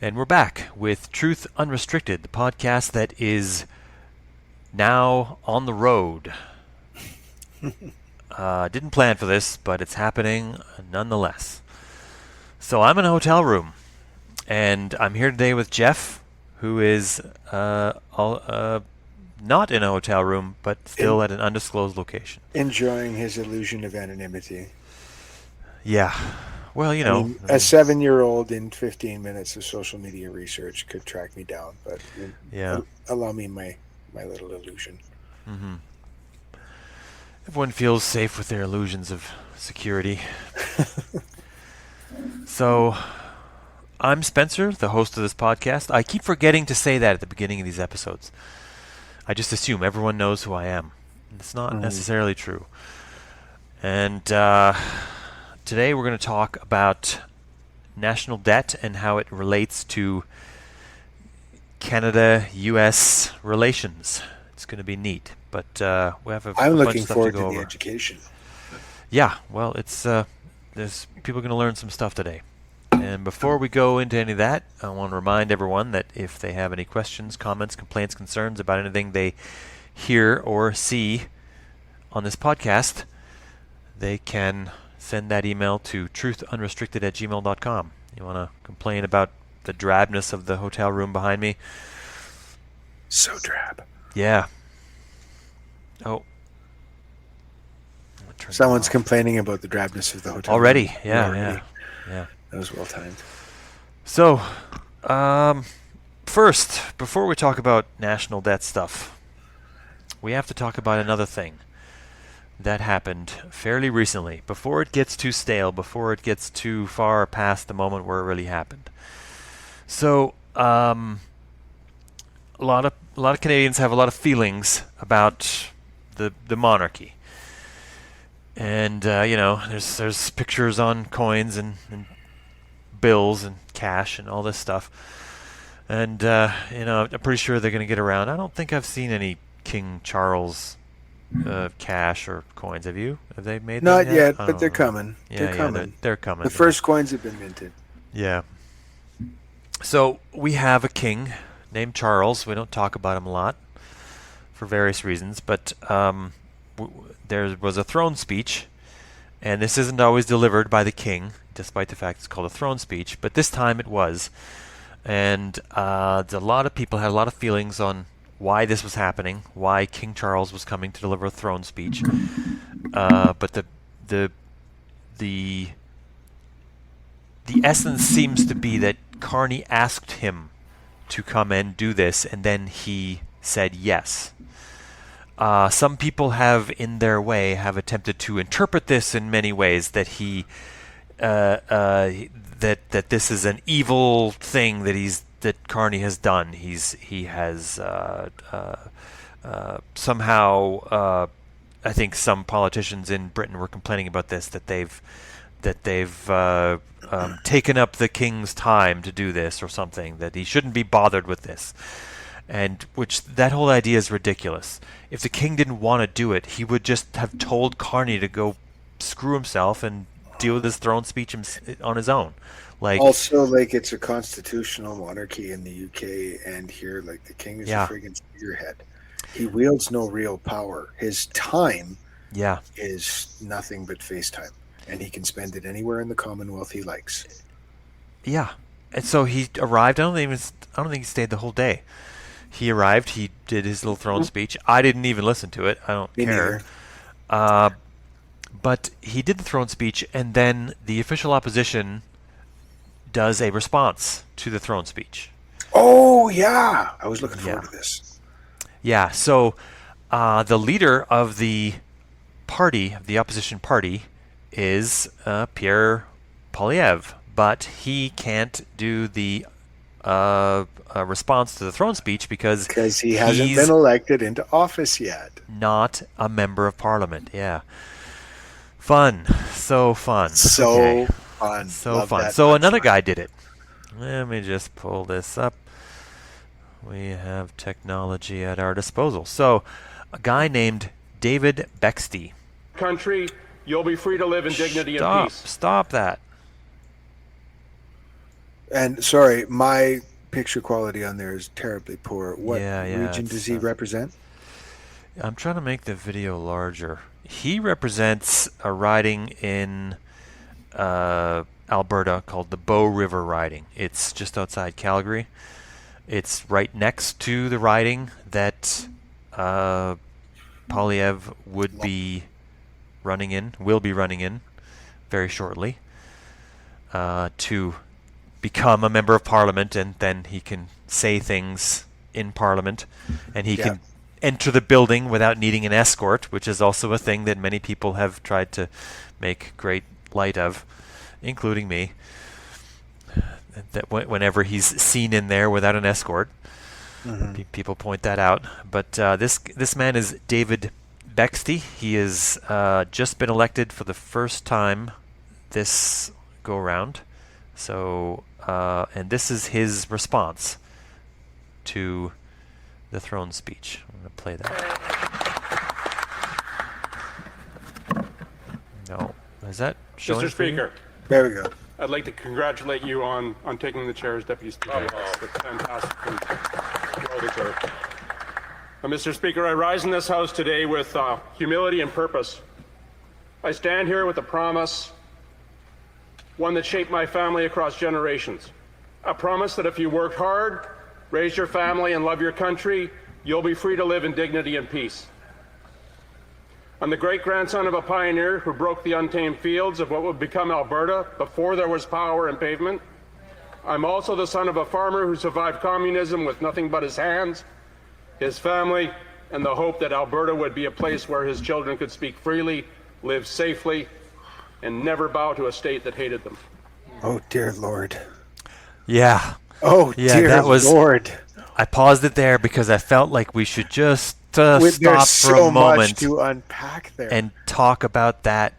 And we're back with Truth Unrestricted, the podcast that is now on the road. Didn't plan for this, but it's happening nonetheless. So I'm in a hotel room, and I'm here today with Jeff, who is not in a hotel room, but still at an undisclosed location. Enjoying his illusion of anonymity. Yeah. Well, you know. A 7-year-old in 15 minutes of social media research could track me down, but allow me my little illusion. Mm-hmm. Everyone feels safe with their illusions of security. So, I'm Spencer, the host of this podcast. I keep forgetting to say that at the beginning of these episodes. I just assume everyone knows who I am. It's not necessarily true. And today we're going to talk about national debt and how it relates to Canada-U.S. relations. It's going to be neat, but we have a bunch of stuff to go over. I'm looking forward to the education. Yeah, well, it's there's people going to learn some stuff today. And before we go into any of that, I want to remind everyone that if they have any questions, comments, complaints, concerns about anything they hear or see on this podcast, they can send that email to truthunrestricted@gmail.com. You want to complain about the drabness of the hotel room behind me? So drab. Yeah. Oh. Someone's complaining about the drabness of the hotel already. room. Yeah. That was well timed. So, first, before we talk about national debt stuff, we have to talk about another thing that happened fairly recently, before it gets too stale, before it gets too far past the moment where it really happened. So, a lot of Canadians have a lot of feelings about the monarchy. And there's pictures on coins and bills and cash and all this stuff. And I'm pretty sure they're going to get around. I don't think I've seen any King Charles cash or coins. Have you? Have they made them Not yet, but they're coming. They're coming. The first coins have been minted. Yeah. So we have a king named Charles. We don't talk about him a lot for various reasons, but there was a throne speech, and this isn't always delivered by the king, despite the fact it's called a throne speech, but this time it was. And a lot of people had a lot of feelings on why this was happening, why King Charles was coming to deliver a throne speech. But the essence seems to be that Carney asked him to come and do this, and then he said yes. Some people have, in their way, have attempted to interpret this in many ways, that that this is an evil thing that Carney has done. He has somehow. I think some politicians in Britain were complaining about this, that they've taken up the king's time to do this or something, that he shouldn't be bothered with this. And that whole idea is ridiculous. If the king didn't want to do it, he would just have told Carney to go screw himself and deal with his throne speech on his own. Also, it's a constitutional monarchy in the UK, and here, the king is a friggin' figurehead. He wields no real power. His time is nothing but FaceTime, and he can spend it anywhere in the Commonwealth he likes. Yeah, and so he arrived. I don't think he stayed the whole day. He arrived. He did his little throne speech. I didn't even listen to it. I don't care. But he did the throne speech, and then the official opposition does a response to the throne speech. Oh, yeah. I was looking forward to this. Yeah, so the leader of the party, of the opposition party, is Pierre Poilievre, but he can't do the response to the throne speech because he hasn't been elected into office yet. Not a member of parliament. Yeah. Fun. So fun. Fun. So fun. So another guy did it. Let me just pull this up. We have technology at our disposal. So a guy named David Bexte. Country, you'll be free to live in dignity and peace. Stop that. And sorry, my picture quality on there is terribly poor. What region does he represent? I'm trying to make the video larger. He represents a riding in Alberta called the Bow River riding. It's just outside Calgary. It's right next to the riding that Poilievre will be running in very shortly to become a member of Parliament, and then he can say things in Parliament, and he can enter the building without needing an escort, which is also a thing that many people have tried to make great light of, including me. That whenever he's seen in there without an escort, people point that out. But this man is David Bexte. He has just been elected for the first time this go around. So, and this is his response to the throne speech. I'm going to play that. No, is that showing? Mr. Speaker. There we go. I'd like to congratulate you on taking the chair as Deputy Speaker. That's fantastic. Well deserved. Mr. Speaker, I rise in this House today with humility and purpose. I stand here with a promise, one that shaped my family across generations. A promise that if you work hard, raise your family, and love your country, you'll be free to live in dignity and peace. I'm the great-grandson of a pioneer who broke the untamed fields of what would become Alberta before there was power and pavement. I'm also the son of a farmer who survived communism with nothing but his hands, his family, and the hope that Alberta would be a place where his children could speak freely, live safely, and never bow to a state that hated them. Oh, dear Lord. Yeah. Oh, yeah, dear that was, Lord. I paused it there because I felt like we should just stop for a moment much to unpack there and talk about that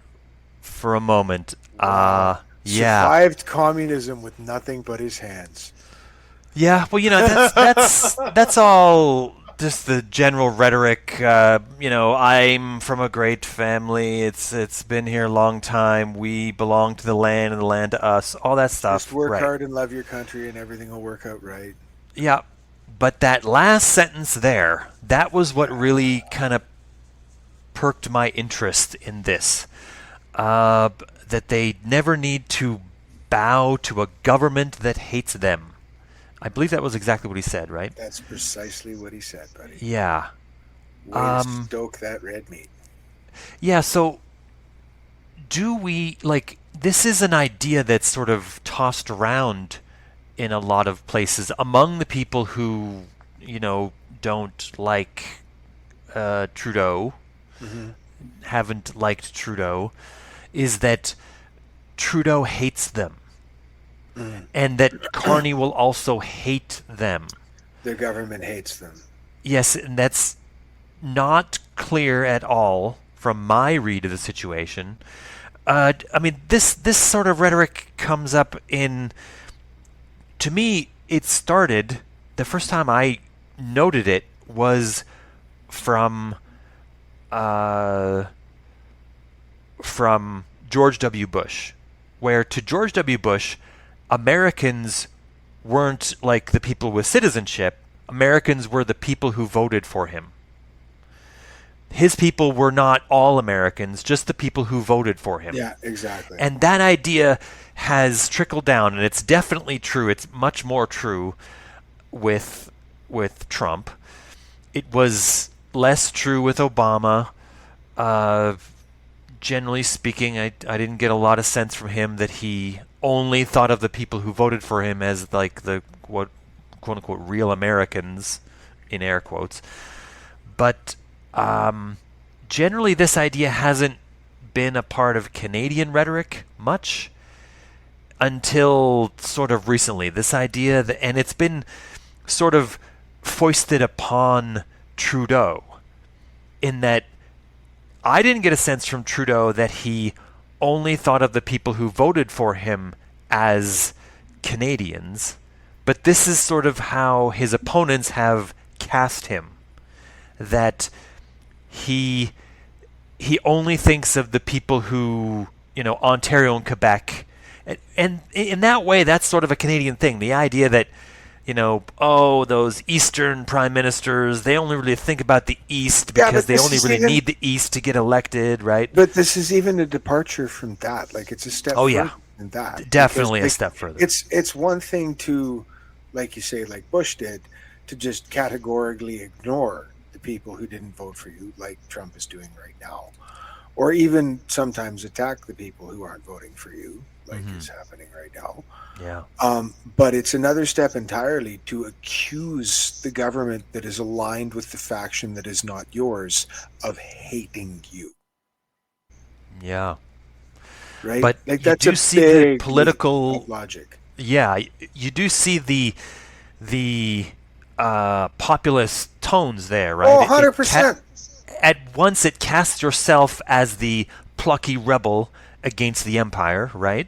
for a moment. Wow. Yeah. Survived communism with nothing but his hands. Yeah, well, that's all just the general rhetoric. I'm from a great family. It's been here a long time. We belong to the land and the land to us. All that stuff. Just work hard and love your country and everything will work out right. Yeah. But that last sentence there, that was what really kind of perked my interest in this. That they never need to bow to a government that hates them. I believe that was exactly what he said, right? That's precisely what he said, buddy. Yeah. Way to stoke that red meat. Yeah, so do we, this is an idea that's sort of tossed around in a lot of places among the people who, don't like Trudeau, haven't liked Trudeau, is that Trudeau hates them. And that Carney will also hate them. The government hates them. Yes, and that's not clear at all from my read of the situation. This sort of rhetoric comes up in... To me, it started... The first time I noted it was from George W. Bush, where to George W. Bush... Americans weren't like the people with citizenship. Americans were the people who voted for him. His people were not all Americans, just the people who voted for him. Yeah, exactly. And that idea has trickled down, and it's definitely true. It's much more true with Trump. It was less true with Obama. Generally speaking, I didn't get a lot of sense from him that he only thought of the people who voted for him as like the quote unquote real Americans, in air quotes. But generally this idea hasn't been a part of Canadian rhetoric much until sort of recently. This idea and it's been sort of foisted upon Trudeau, in that I didn't get a sense from Trudeau that he only thought of the people who voted for him as Canadians, but this is sort of how his opponents have cast him, that he only thinks of the people who, Ontario and Quebec And in that way, that's sort of a Canadian thing. The idea that, those Eastern prime ministers, they only really think about the East because they only really need the East to get elected, right? But this is even a departure from that. Like, it's a step further than that. Definitely a step further. It's one thing to, like you say, like Bush did, to just categorically ignore the people who didn't vote for you, like Trump is doing right now. Or even sometimes attack the people who aren't voting for you, like is happening right now. Yeah. But it's another step entirely to accuse the government that is aligned with the faction that is not yours of hating you. Yeah. Right? But like, you that's do a see big the political logic. Yeah, you do see the populist tones there, right? Oh, 100%. At once it casts yourself as the plucky rebel against the empire, right?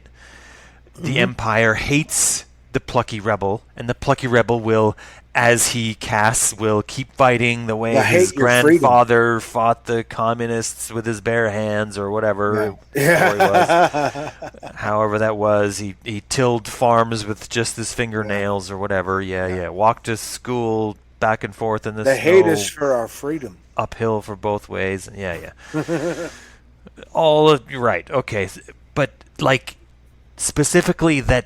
The empire hates the plucky rebel, and the plucky rebel will, as he casts, will keep fighting the way his grandfather fought the communists with his bare hands, or whatever story was. However that was, he tilled farms with just his fingernails or whatever. Walked to school back and forth in the snow. They hate us for our freedom. Uphill for both ways. All of right. Okay, but like specifically that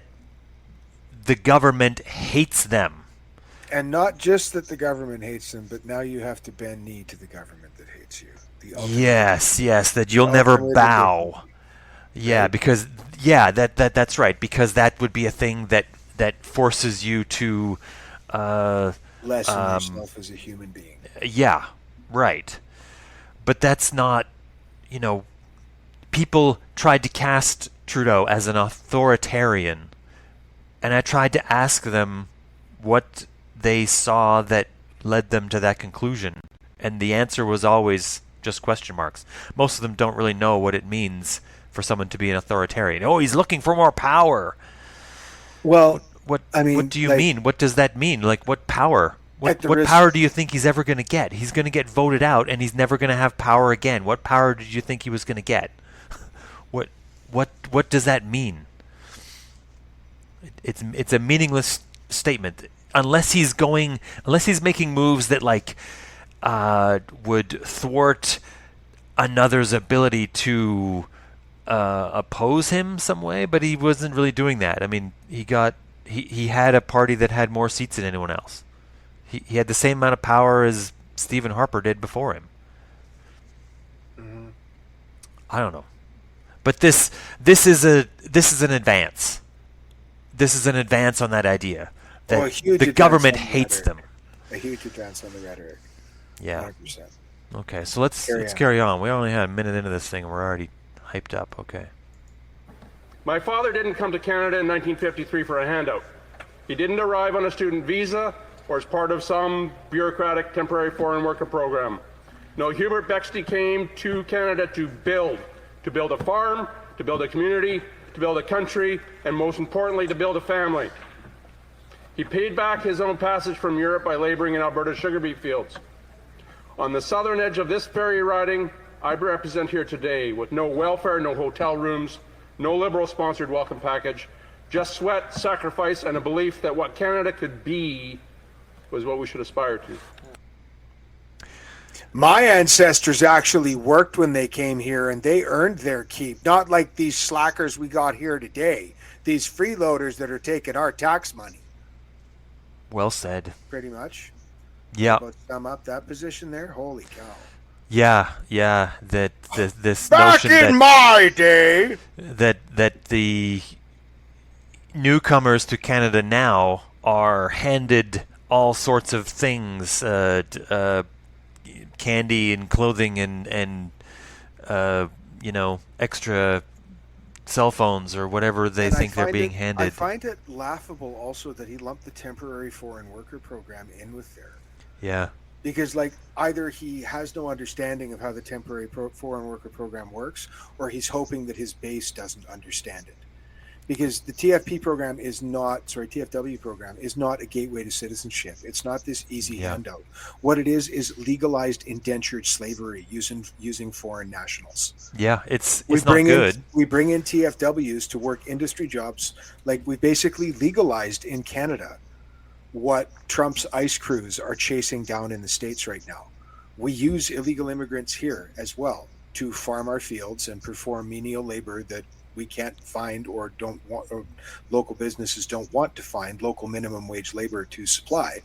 the government hates them. And not just that the government hates them, but now you have to bend knee to the government that hates you. Yes, that you'll never bow. Yeah, because that's right. Because that would be a thing that forces you to lessen yourself as a human being. Yeah, right. But that's not, people tried to cast Trudeau as an authoritarian, and I tried to ask them what they saw that led them to that conclusion, and the answer was always just question marks. Most of them don't really know what it means for someone to be an authoritarian. Oh, he's looking for more power. Well, what do you mean? What does that mean? Like, what power? What power do you think he's ever going to get? He's going to get voted out, and he's never going to have power again. What power did you think he was going to get? What does that mean? It's a meaningless statement unless he's making moves that would thwart another's ability to oppose him some way. But he wasn't really doing that. I mean, he had a party that had more seats than anyone else. He had the same amount of power as Stephen Harper did before him. I don't know. But this is an advance. This is an advance on that idea that the government hates them. A huge advance on the rhetoric. Yeah. 100%. Okay, so let's carry on. We only had a minute into this thing, and we're already hyped up. Okay. My father didn't come to Canada in 1953 for a handout. He didn't arrive on a student visa or as part of some bureaucratic temporary foreign worker program. No, Hubert Bexte came to Canada to build a farm, to build a community, to build a country, and most importantly, to build a family. He paid back his own passage from Europe by laboring in Alberta's sugar beet fields. On the southern edge of this ferry riding, I represent here today with no welfare, no hotel rooms, no Liberal-sponsored welcome package, just sweat, sacrifice, and a belief that what Canada could be was what we should aspire to. My ancestors actually worked when they came here, and they earned their keep. Not like these slackers we got here today. These freeloaders that are taking our tax money. Well said. Pretty much. Yeah. But sum up that position there. Holy cow. Yeah. That this back notion in my day that the newcomers to Canada now are handed all sorts of things, candy and clothing and extra cell phones or whatever they think they're being handed. I find it laughable also that he lumped the temporary foreign worker program in with there. Yeah. Because either he has no understanding of how the temporary foreign worker program works, or he's hoping that his base doesn't understand it. because the TFW program is not a gateway to citizenship. It's not this easy handout. What it is legalized indentured slavery using foreign nationals. Yeah, it's not good. We bring in TFWs to work industry jobs. Like, we basically legalized in Canada what Trump's ICE crews are chasing down in the States right now. We use illegal immigrants here as well to farm our fields and perform menial labor that we can't find or don't want, or local businesses don't want to find local minimum wage labor to supply.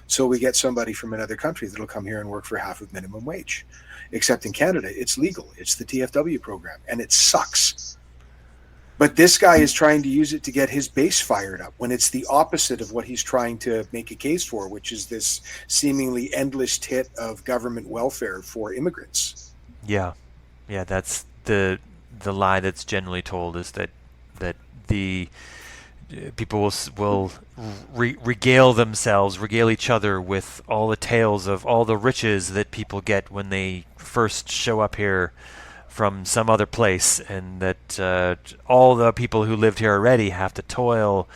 So we get somebody from another country that'll come here and work for half of minimum wage. Except in Canada, it's legal. It's the TFW program, and it sucks. But this guy is trying to use it to get his base fired up when it's the opposite of what he's trying to make a case for, which is this seemingly endless tit of government welfare for immigrants. Yeah, that's the lie that's generally told, is that the people will regale each other with all the tales of all the riches that people get when they first show up here from some other place, and that all the people who lived here already have to toil,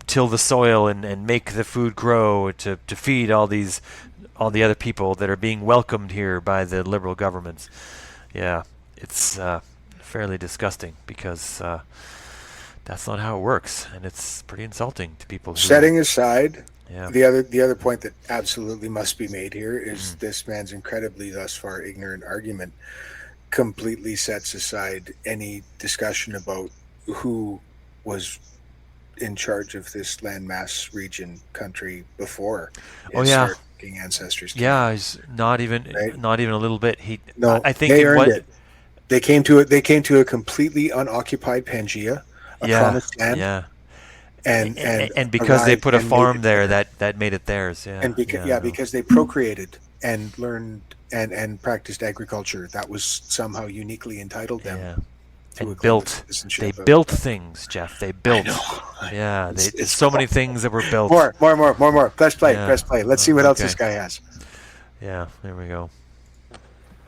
till the soil and make the food grow to feed all the other people that are being welcomed here by the liberal governments. Yeah, it's fairly disgusting, because that's not how it works, and it's pretty insulting to people. Setting aside the other point that absolutely must be made here is this man's incredibly thus far ignorant argument completely sets aside any discussion about who was in charge of this landmass region country before. Ancestors. Yeah, he's not even a little bit. I think they earned it. They came to a completely unoccupied Pangea, a promised land. Yeah. And because they put a farm there, that made it theirs. Yeah. And because they procreated and learned and practiced agriculture, that was somehow uniquely entitled them. Yeah. And they built things, Jeff. They built. Yeah, there's so many things that were built. More. Press play. Let's see what else this guy has. Yeah, there we go.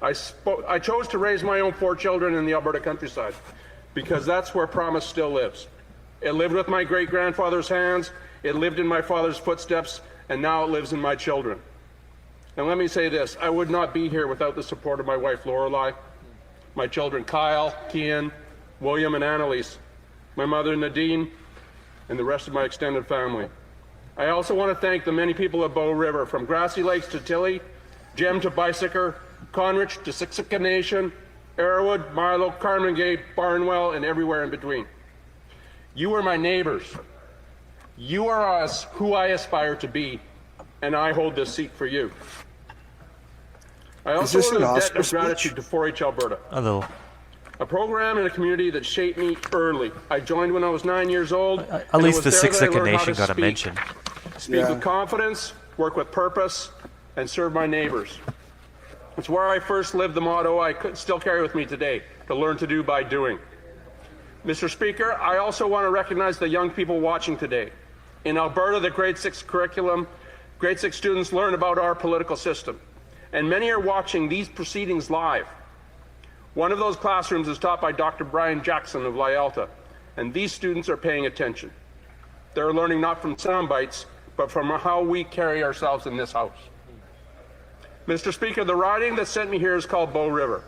I chose to raise my own 4 children in the Alberta countryside because that's where promise still lives. It lived with my great-grandfather's hands, it lived in my father's footsteps, and now it lives in my children. And let me say this, I would not be here without the support of my wife, Lorelei, my children, Kyle, Kian, William, and Annalise, my mother, Nadine, and the rest of my extended family. I also want to thank the many people of Bow River, from Grassy Lakes to Tilly, Gem to Bicycle, Conrich to Siksika Nation, Arrowwood, Milo, Carmen Gate, Barnwell, and everywhere in between. You are my neighbors. You are who I aspire to be, and I hold this seat for you. I also owe a debt of gratitude to 4-H Alberta. A little. A program in a community that shaped me early. I joined when I was 9 years old. At least the Siksika Nation got a mention. Speak with confidence, work with purpose, and serve my neighbors. It's where I first lived the motto I could still carry with me today, to learn to do by doing. Mr. Speaker, I also want to recognize the young people watching today. In Alberta, the grade 6 curriculum, grade 6 students learn about our political system, and many are watching these proceedings live. One of those classrooms is taught by Dr. Brian Jackson of Lyalta, and these students are paying attention. They're learning not from sound bites, but from how we carry ourselves in this house. Mr. Speaker, the riding that sent me here is called Bow River.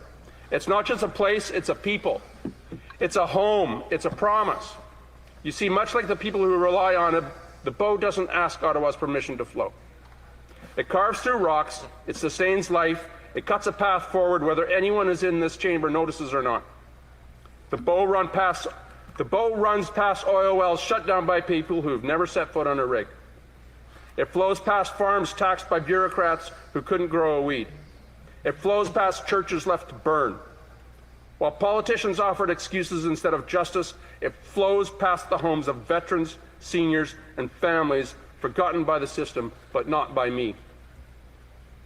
It's not just a place, it's a people. It's a home, it's a promise. You see, much like the people who rely on it, the Bow doesn't ask Ottawa's permission to flow. It carves through rocks, it sustains life, it cuts a path forward whether anyone is in this chamber notices or not. The Bow runs past oil wells shut down by people who've never set foot on a rig. It flows past farms taxed by bureaucrats who couldn't grow a weed. It flows past churches left to burn. While politicians offered excuses instead of justice, it flows past the homes of veterans, seniors, and families forgotten by the system, but not by me.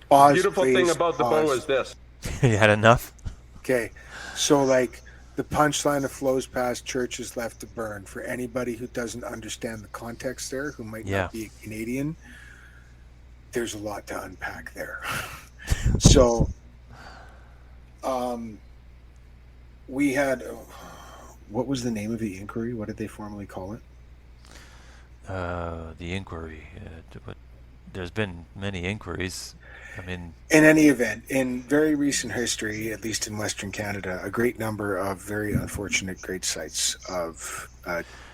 The beautiful thing about the Bow is this. You had enough? Okay, so the punchline of flows past churches left to burn. For anybody who doesn't understand the context there, who might not be a Canadian, there's a lot to unpack there. So, we had what was the name of the inquiry? What did they formally call it? The inquiry. But there's been many inquiries. I mean, in any event, in very recent history, at least in Western Canada, a great number of very unfortunate grave sites of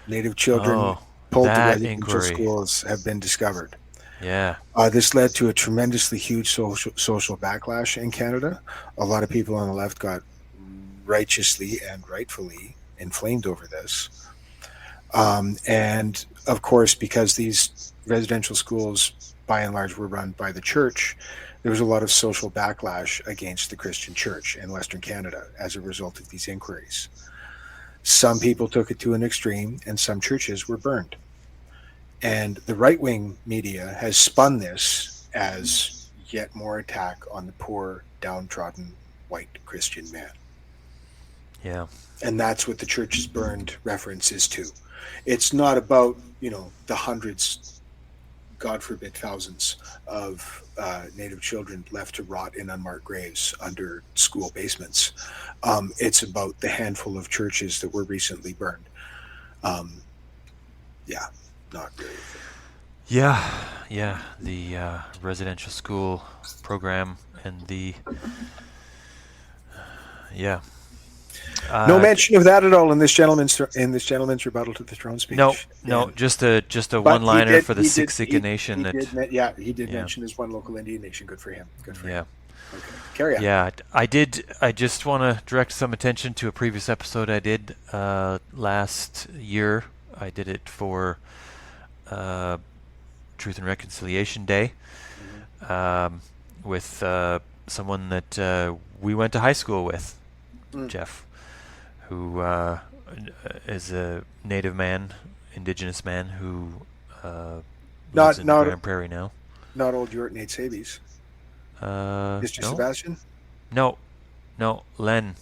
Native children pulled to residential schools have been discovered. Yeah. This led to a tremendously huge social backlash in Canada. A lot of people on the left got righteously and rightfully inflamed over this. And of course, because these residential schools by and large were run by the church, there was a lot of social backlash against the Christian church in Western Canada as a result of these inquiries. Some people took it to an extreme, and some churches were burned. And the right-wing media has spun this as yet more attack on the poor, downtrodden, white Christian man. Yeah. And that's what the churches burned reference is to. It's not about, the hundreds, God forbid thousands of Native children left to rot in unmarked graves under school basements. It's about the handful of churches that were recently burned. Not really. Yeah. The residential school program and the no mention of that at all in this gentleman's rebuttal to the throne speech. No, just a one-liner for the Siksika Nation. He did mention his one local Indian nation. Good for him. Okay. Carry on. Yeah, I just want to direct some attention to a previous episode I did last year. I did it for Truth and Reconciliation Day with someone that we went to high school with, Jeff, who is a native man, indigenous man who lives in the Grand Prairie now. Not old York Nate Sabies. Mr. No? Sebastian? No, Len.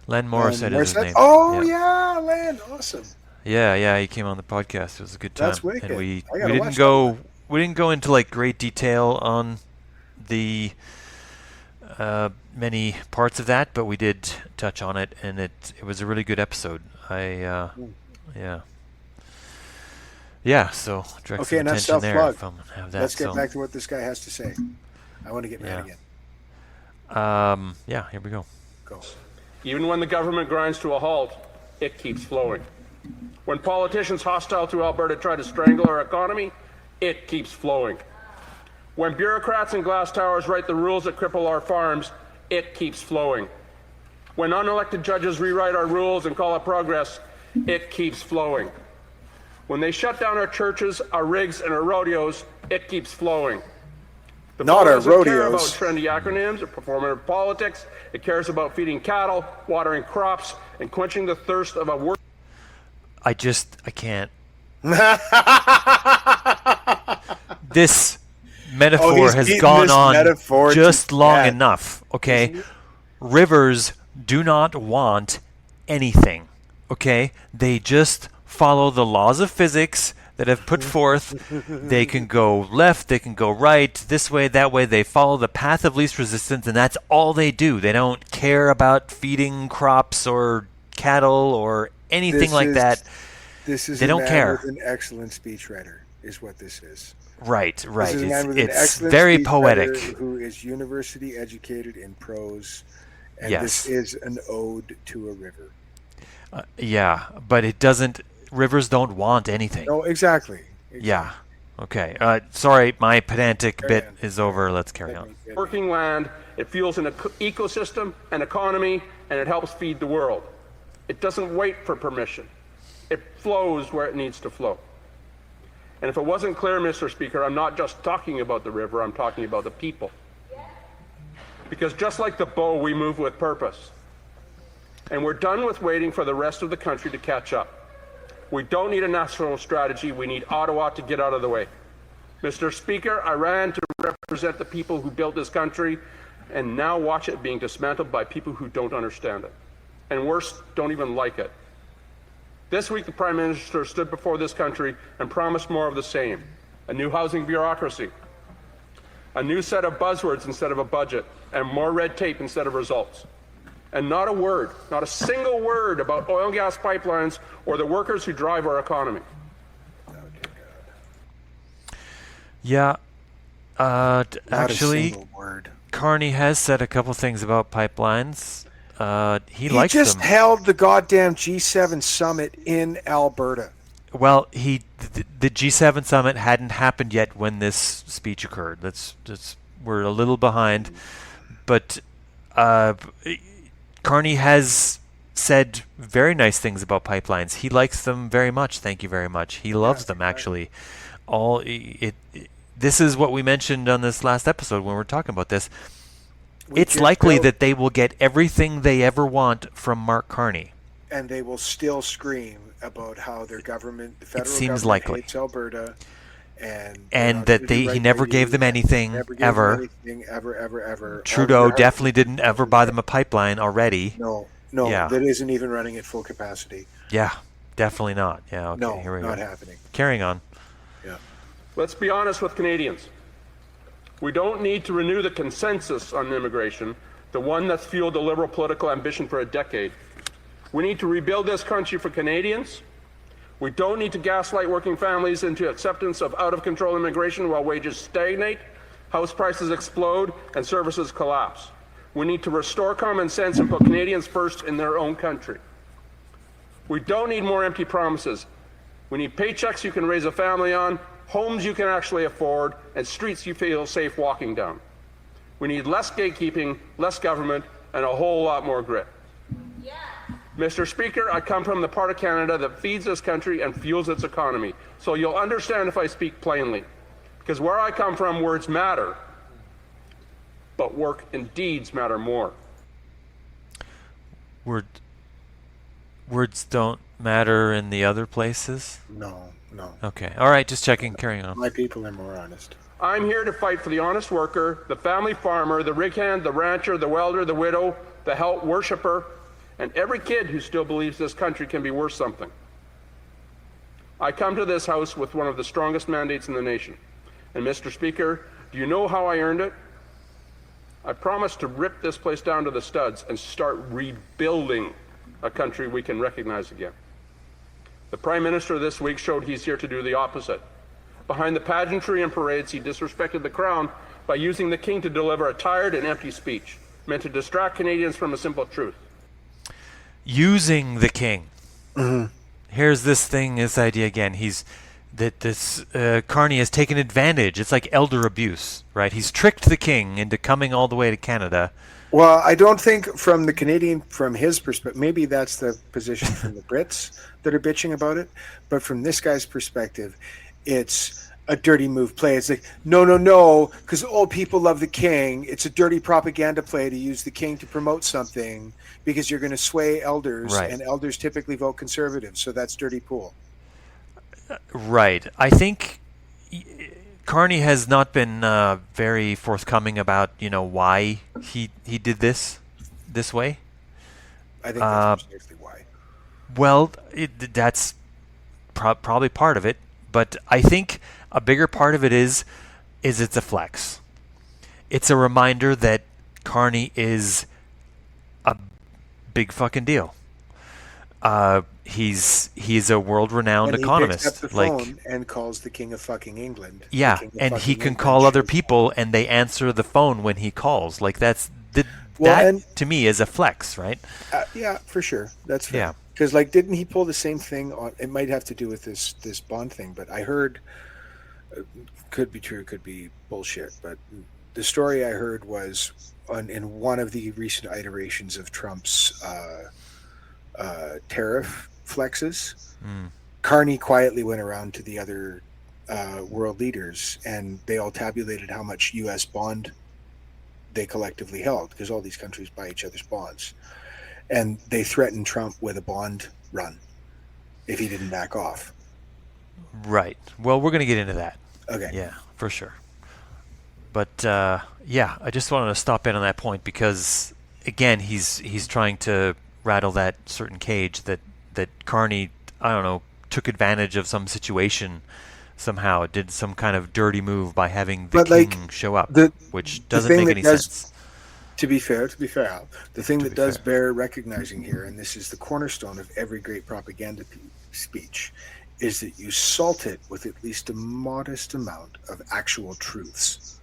Len Morissette is his name. Oh, yeah, Len. Awesome. Yeah, he came on the podcast. It was a good time. That's wicked. And we didn't go into like great detail on the many parts of that, but we did touch on it, and it was a really good episode. So direct some attention there if I'm gonna have that. Let's get back to what this guy has to say. I want to get mad again. Here we go. Go. Even when the government grinds to a halt, it keeps flowing. When politicians hostile to Alberta try to strangle our economy, it keeps flowing. When bureaucrats and glass towers write the rules that cripple our farms, it keeps flowing. When unelected judges rewrite our rules and call it progress, it keeps flowing. When they shut down our churches, our rigs, and our rodeos, it keeps flowing. The Not our rodeos. Care about trendy acronyms or performative politics. It cares about feeding cattle, watering crops, and quenching the thirst of a work. I can't. This metaphor has gone on just long enough, okay? Rivers do not want anything, okay? They just follow the laws of physics that have put forth. They can go left, they can go right, this way, that way. They follow the path of least resistance, and that's all they do. They don't care about feeding crops or cattle or anything that. They don't care. With an excellent speechwriter is what this is. Right. This is a man with it's an very speechwriter poetic. who is university educated in prose, and Yes. this is an ode to a river. But it doesn't. Rivers don't want anything. No, exactly. Yeah. Okay. Sorry, my pedantic bit is over. Let's carry on. Working land, it fuels an ecosystem, an economy, and it helps feed the world. It doesn't wait for permission. It flows where it needs to flow. And if it wasn't clear, Mr. Speaker, I'm not just talking about the river, I'm talking about the people. Because just like the bow, we move with purpose. And we're done with waiting for the rest of the country to catch up. We don't need a national strategy, we need Ottawa to get out of the way. Mr. Speaker, I ran to represent the people who built this country, and now watch it being dismantled by people who don't understand it. And worse, don't even like it. This week, the Prime Minister stood before this country and promised more of the same. A new housing bureaucracy, a new set of buzzwords instead of a budget, and more red tape instead of results. And not a word, not a single word about oil and gas pipelines or the workers who drive our economy. Yeah, Not actually, a single word. Carney has said a couple things about pipelines. He likes just them. held the goddamn G7 summit in Alberta. Well, the G7 summit hadn't happened yet when this speech occurred. We're a little behind, but Carney has said very nice things about pipelines. He likes them very much. Thank you very much. He loves them, actually. This is what we mentioned on this last episode when we were talking about this. It's likely that they will get everything they ever want from Mark Carney. And they will still scream about how their government, the federal seems government, likely. hates Alberta, and that he never gave them anything ever. Ever. Trudeau definitely didn't ever buy them a pipeline already. No, that isn't even running at full capacity. Yeah, definitely not. Yeah, okay, no, here we go. not happening. Carrying on. Yeah. Let's be honest with Canadians. We don't need to renew the consensus on immigration, the one that's fueled the Liberal political ambition for a decade. We need to rebuild this country for Canadians. We don't need to gaslight working families into acceptance of out-of-control immigration while wages stagnate, house prices explode, and services collapse. We need to restore common sense and put Canadians first in their own country. We don't need more empty promises. We need paychecks you can raise a family on, homes you can actually afford, and streets you feel safe walking down. We need less gatekeeping, less government, and a whole lot more grit. Yeah. Mr. Speaker, I come from the part of Canada that feeds this country and fuels its economy. So you'll understand if I speak plainly. Because where I come from, words matter. But work and deeds matter more. Words don't matter in the other places? No. Okay. All right, just checking. Carrying on. My people are more honest. I'm here to fight for the honest worker, the family farmer, the rig hand, the rancher, the welder, the widow, the health worshiper, and every kid who still believes this country can be worth something. I come to this House with one of the strongest mandates in the nation. And Mr. Speaker, do you know how I earned it? I promised to rip this place down to the studs and start rebuilding a country we can recognize again. The Prime Minister this week showed he's here to do the opposite. Behind the pageantry and parades, he disrespected the Crown by using the King to deliver a tired and empty speech, meant to distract Canadians from a simple truth. Using the King. Mm-hmm. Here's this idea again. Carney has taken advantage. It's like elder abuse, right? He's tricked the King into coming all the way to Canada. Well, I don't think from his perspective, maybe that's the position from the Brits that are bitching about it, but from this guy's perspective, it's a dirty move play. It's like, no, because old people love the King. It's a dirty propaganda play to use the King to promote something because you're going to sway elders, right. And elders typically vote conservative, so that's dirty pool. Right. I think Carney has not been very forthcoming about why he did this way. I think that's precisely why. Well, that's probably part of it, but I think a bigger part of it is it's a flex. It's a reminder that Carney is a big fucking deal. He's a world-renowned economist. He picks up the phone and calls the King of fucking England. Yeah, and he can call other people, and they answer the phone when he calls. Like that to me is a flex, right? Yeah, for sure. That's fair. Yeah. Because didn't he pull the same thing on? It might have to do with this Bond thing, but I heard, could be true, could be bullshit. But the story I heard was in one of the recent iterations of Trump's tariff flexes. Carney quietly went around to the other world leaders, and they all tabulated how much U.S. bond they collectively held, because all these countries buy each other's bonds. And they threatened Trump with a bond run if he didn't back off. Right. Well, we're going to get into that. Okay. Yeah, for sure. But I just wanted to stop in on that point because, again, he's trying to rattle that certain cage that Carney, I don't know, took advantage of some situation somehow, did some kind of dirty move by having the King show up, which doesn't make any sense. To be fair, Al, the thing that does bear recognizing here, and this is the cornerstone of every great propaganda speech, is that you salt it with at least a modest amount of actual truths.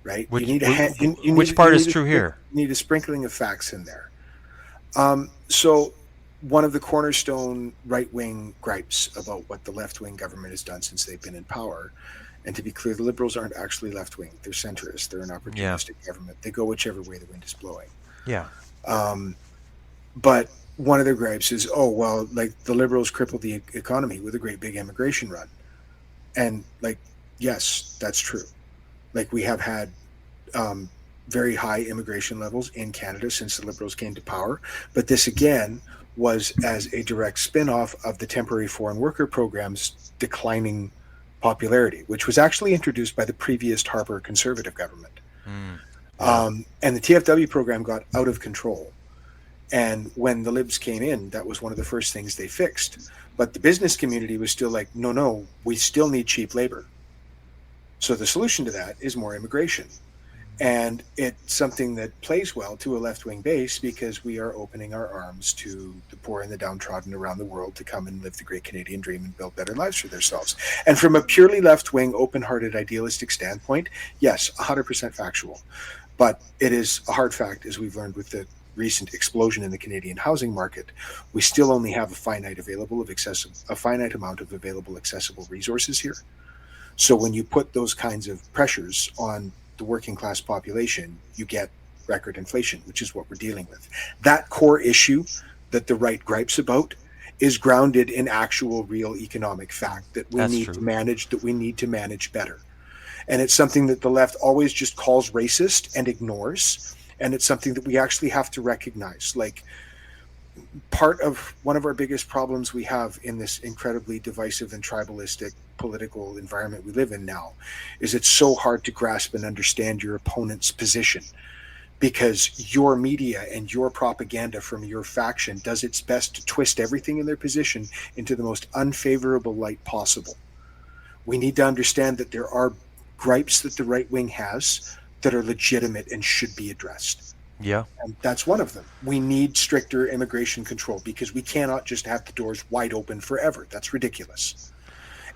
Right? Which part is true here? You need a sprinkling of facts in there. So one of the cornerstone right-wing gripes about what the left-wing government has done since they've been in power, and to be clear, the Liberals aren't actually left-wing. They're centrist. They're an opportunistic government. They go whichever way the wind is blowing. Yeah. But one of their gripes is, the Liberals crippled the economy with a great big immigration run. And, yes, that's true. We have had very high immigration levels in Canada since the Liberals came to power. But this, again, was as a direct spin-off of the temporary foreign worker program's declining popularity, which was actually introduced by the previous Harper Conservative government. And the TFW program got out of control. And when the Libs came in, that was one of the first things they fixed. But the business community was still like, no, we still need cheap labor. So the solution to that is more immigration. And it's something that plays well to a left-wing base because we are opening our arms to the poor and the downtrodden around the world to come and live the great Canadian dream and build better lives for themselves. And from a purely left-wing, open-hearted, idealistic standpoint, yes, 100% factual. But it is a hard fact, as we've learned with the recent explosion in the Canadian housing market, we still only have a finite amount of available accessible resources here. So when you put those kinds of pressures on the working class population, you get record inflation, which is what we're dealing with. That core issue that the right gripes about is grounded in actual real economic fact that we need to manage better. And it's something that the left always just calls racist and ignores. And it's something that we actually have to recognize. Part of one of our biggest problems we have in this incredibly divisive and tribalistic political environment we live in now is it's so hard to grasp and understand your opponent's position because your media and your propaganda from your faction does its best to twist everything in their position into the most unfavorable light possible. We need to understand that there are gripes that the right wing has that are legitimate and should be addressed. Yeah. And that's one of them. We need stricter immigration control because we cannot just have the doors wide open forever. That's ridiculous.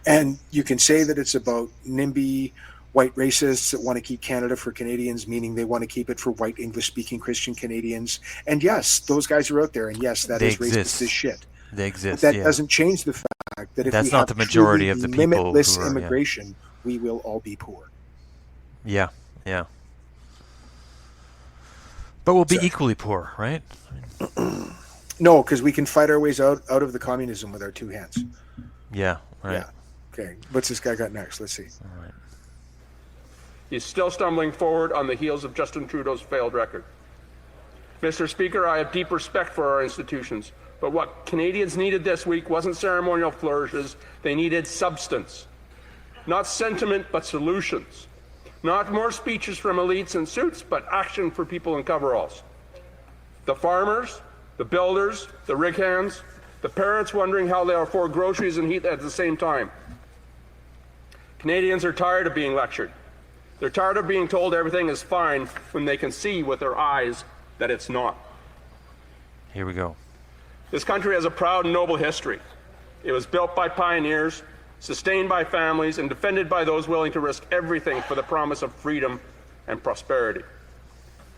And you can say that it's about NIMBY white racists that want to keep Canada for Canadians, meaning they want to keep it for white English-speaking Christian Canadians. And yes, those guys are out there. And yes, that is racist as shit. They exist. But that doesn't change the fact that if that's we not have the majority of the people limitless who are, immigration, we will all be poor. Yeah. But we'll be equally poor, right? No, because we can fight our ways out of the communism with our two hands. Yeah, right. Yeah. Okay, what's this guy got next? Let's see. All right. He's still stumbling forward on the heels of Justin Trudeau's failed record. Mr. Speaker, I have deep respect for our institutions, but what Canadians needed this week wasn't ceremonial flourishes. They needed substance. Not sentiment, but solutions. Not more speeches from elites in suits, but action for people in coveralls. The farmers, the builders, the rig hands, the parents wondering how they'll afford groceries and heat at the same time. Canadians are tired of being lectured. They're tired of being told everything is fine when they can see with their eyes that it's not. Here we go. This country has a proud and noble history. It was built by pioneers, sustained by families, and defended by those willing to risk everything for the promise of freedom and prosperity.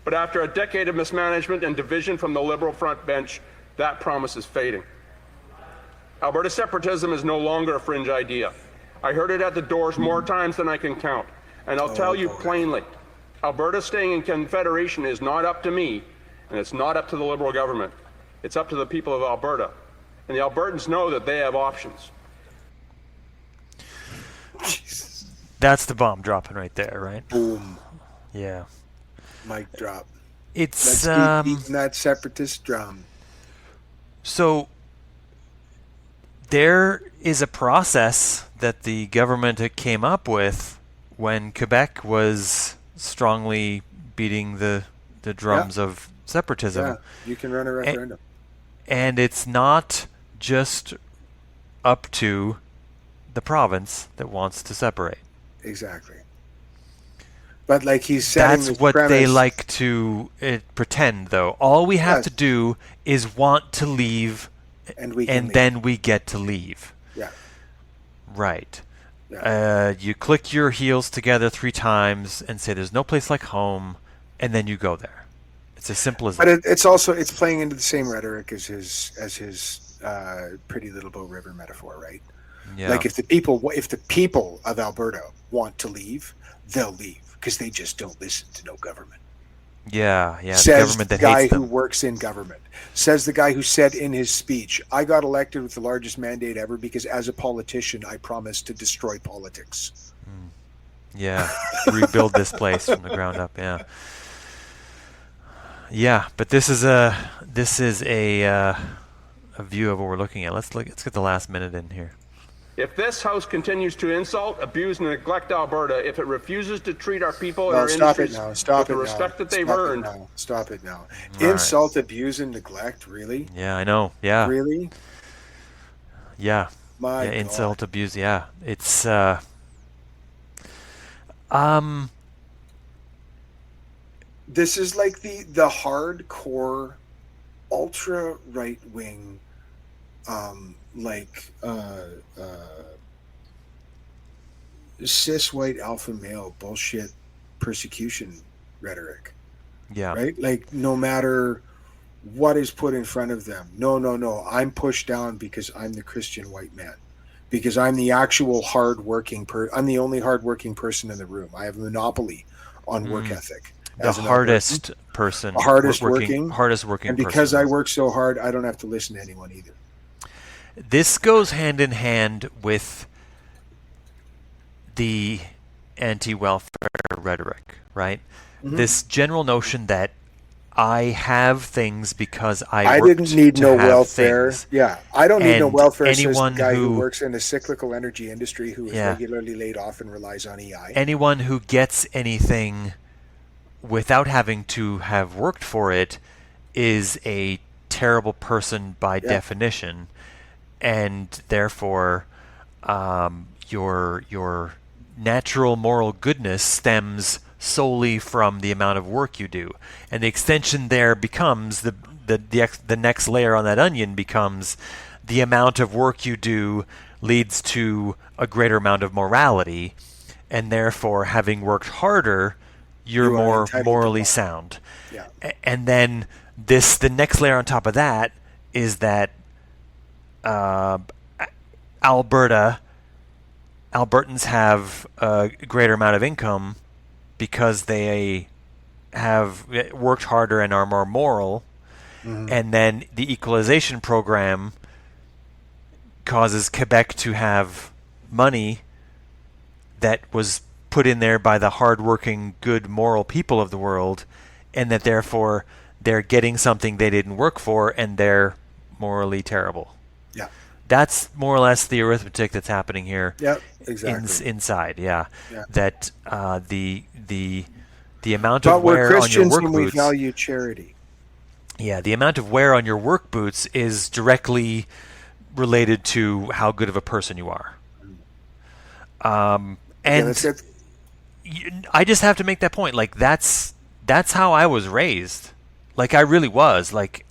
But after a decade of mismanagement and division from the Liberal front bench, that promise is fading. Alberta separatism is no longer a fringe idea. I heard it at the doors more times than I can count. And I'll tell you plainly, Alberta staying in Confederation is not up to me, and it's not up to the Liberal government. It's up to the people of Alberta. And the Albertans know that they have options. That's the bomb dropping right there, right? Boom. Yeah. Mic drop. It's Let's keep beating that separatist drum. So there is a process that the government came up with when Quebec was strongly beating the drums of separatism. Yeah, you can run a referendum. And it's not just up to the province that wants to separate. Exactly. But like he's setting That's this what premise. they like to pretend, though. All we have to do is want to leave, and then we get to leave. Yeah. Right. Yeah. You click your heels together 3 times and say there's no place like home, and then you go there. It's as simple as that. But it's playing into the same rhetoric as his Pretty Little Bow River metaphor, right? Yeah. Like if the people of Alberta want to leave, they'll leave because they just don't listen to no government. Yeah. Says the government that the guy hates them. who works in government. Says the guy who said in his speech, "I got elected with the largest mandate ever because as a politician, I promised to destroy politics." Yeah. Rebuild this place from the ground up. Yeah. Yeah, but this is a view of what we're looking at. Let's get the last minute in here. If this House continues to insult, abuse, and neglect Alberta, if it refuses to treat our people and our industries with the respect that they've earned... Stop it now. Insult, abuse, and neglect? Really? Yeah, I know. Yeah. Really? Yeah. My God. Insult, abuse, yeah. It's... This is like the hardcore, ultra right-wing, cis white alpha male bullshit persecution rhetoric. Yeah. Right? Like no matter what is put in front of them. No. I'm pushed down because I'm the Christian white man. Because I'm the actual hardworking I'm the only hardworking person in the room. I have a monopoly on work ethic. The hardest person. Hardest working. And because person. I work so hard, I don't have to listen to anyone either. This goes hand in hand with the anti-welfare rhetoric, right? Mm-hmm. This general notion that I have things because I didn't need no welfare. Things. Yeah, I don't need no welfare. Anyone says the guy who works in the cyclical energy industry who is regularly laid off and relies on EI. Anyone who gets anything without having to have worked for it is a terrible person by definition, and therefore your natural moral goodness stems solely from the amount of work you do. And the extension there becomes the next layer on that onion becomes the amount of work you do leads to a greater amount of morality, and therefore having worked harder you're more morally sound. Yeah. And then the next layer on top of that is that Albertans have a greater amount of income because they have worked harder and are more moral. Mm-hmm. And then the equalization program causes Quebec to have money that was put in there by the hardworking, good, moral people of the world, and that therefore they're getting something they didn't work for, and they're morally terrible. Yeah. That's more or less the arithmetic that's happening here. Yep, exactly. Inside, yeah. That the amount of wear on your work boots. We value charity. Yeah, the amount of wear on your work boots is directly related to how good of a person you are. And I just have to make that point. Like that's how I was raised. Like I really was. Like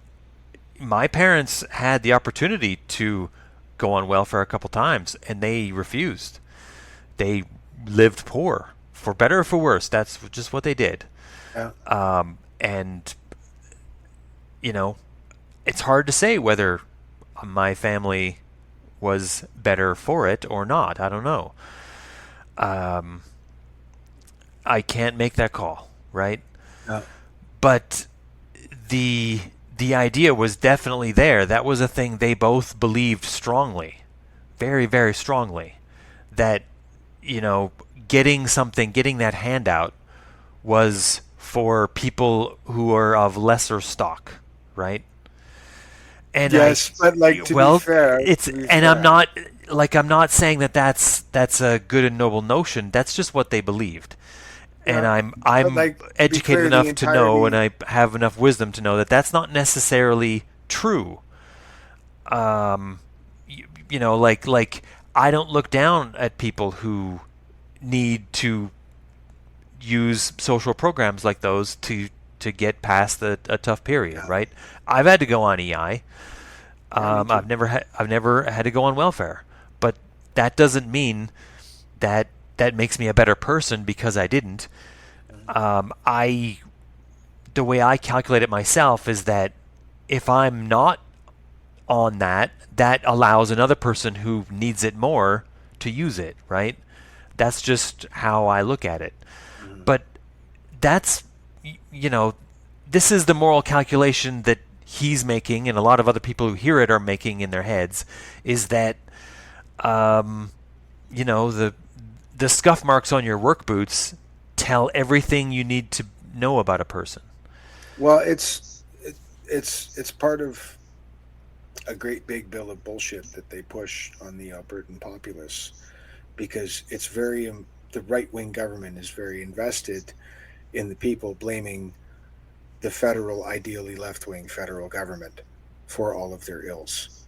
my parents had the opportunity to go on welfare a couple times, and they refused. They lived poor, for better or for worse. That's just what they did. Yeah. And you know, it's hard to say whether my family was better for it or not. I don't know. I can't make that call, right? Yeah. But the idea was definitely there. That was a thing they both believed strongly, very, very strongly, that, you know, getting that handout was for people who are of lesser stock, right? And yes, but like to be fair, I'm not saying that that's a good and noble notion. That's just what they believed. And I'm educated enough to know, and I have enough wisdom to know that that's not necessarily true. You know, like I don't look down at people who need to use social programs like those to get past a tough period, right? I've had to go on EI. I've never had to go on welfare, but that doesn't mean that makes me a better person because I didn't. The way I calculate it myself is that if I'm not on that allows another person who needs it more to use it, right? That's just how I look at it. But that's, this is the moral calculation that he's making, and a lot of other people who hear it are making in their heads, is that, the scuff marks on your work boots tell everything you need to know about a person. Well, it's part of a great big bill of bullshit that they push on the Albertan populace, because it's the right-wing government is very invested in the people blaming the federal, ideally left-wing federal government for all of their ills.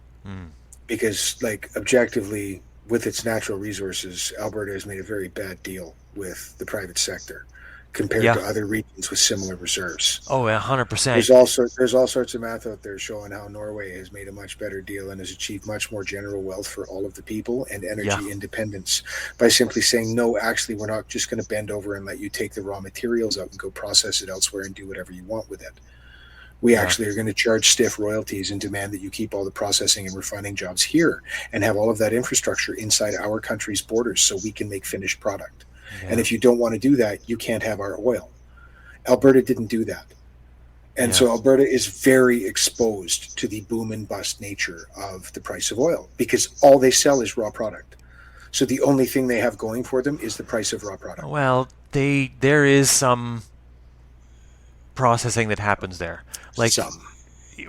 Because, objectively, with its natural resources, Alberta has made a very bad deal with the private sector compared to other regions with similar reserves. Oh, 100%. There's all sorts of math out there showing how Norway has made a much better deal and has achieved much more general wealth for all of the people and energy independence by simply saying, no, actually, we're not just going to bend over and let you take the raw materials out and go process it elsewhere and do whatever you want with it. We actually are going to charge stiff royalties and demand that you keep all the processing and refining jobs here and have all of that infrastructure inside our country's borders so we can make finished product. And if you don't want to do that, you can't have our oil. Alberta didn't do that. And so Alberta is very exposed to the boom and bust nature of the price of oil because all they sell is raw product. So the only thing they have going for them is the price of raw product. Well, there is some processing that happens there.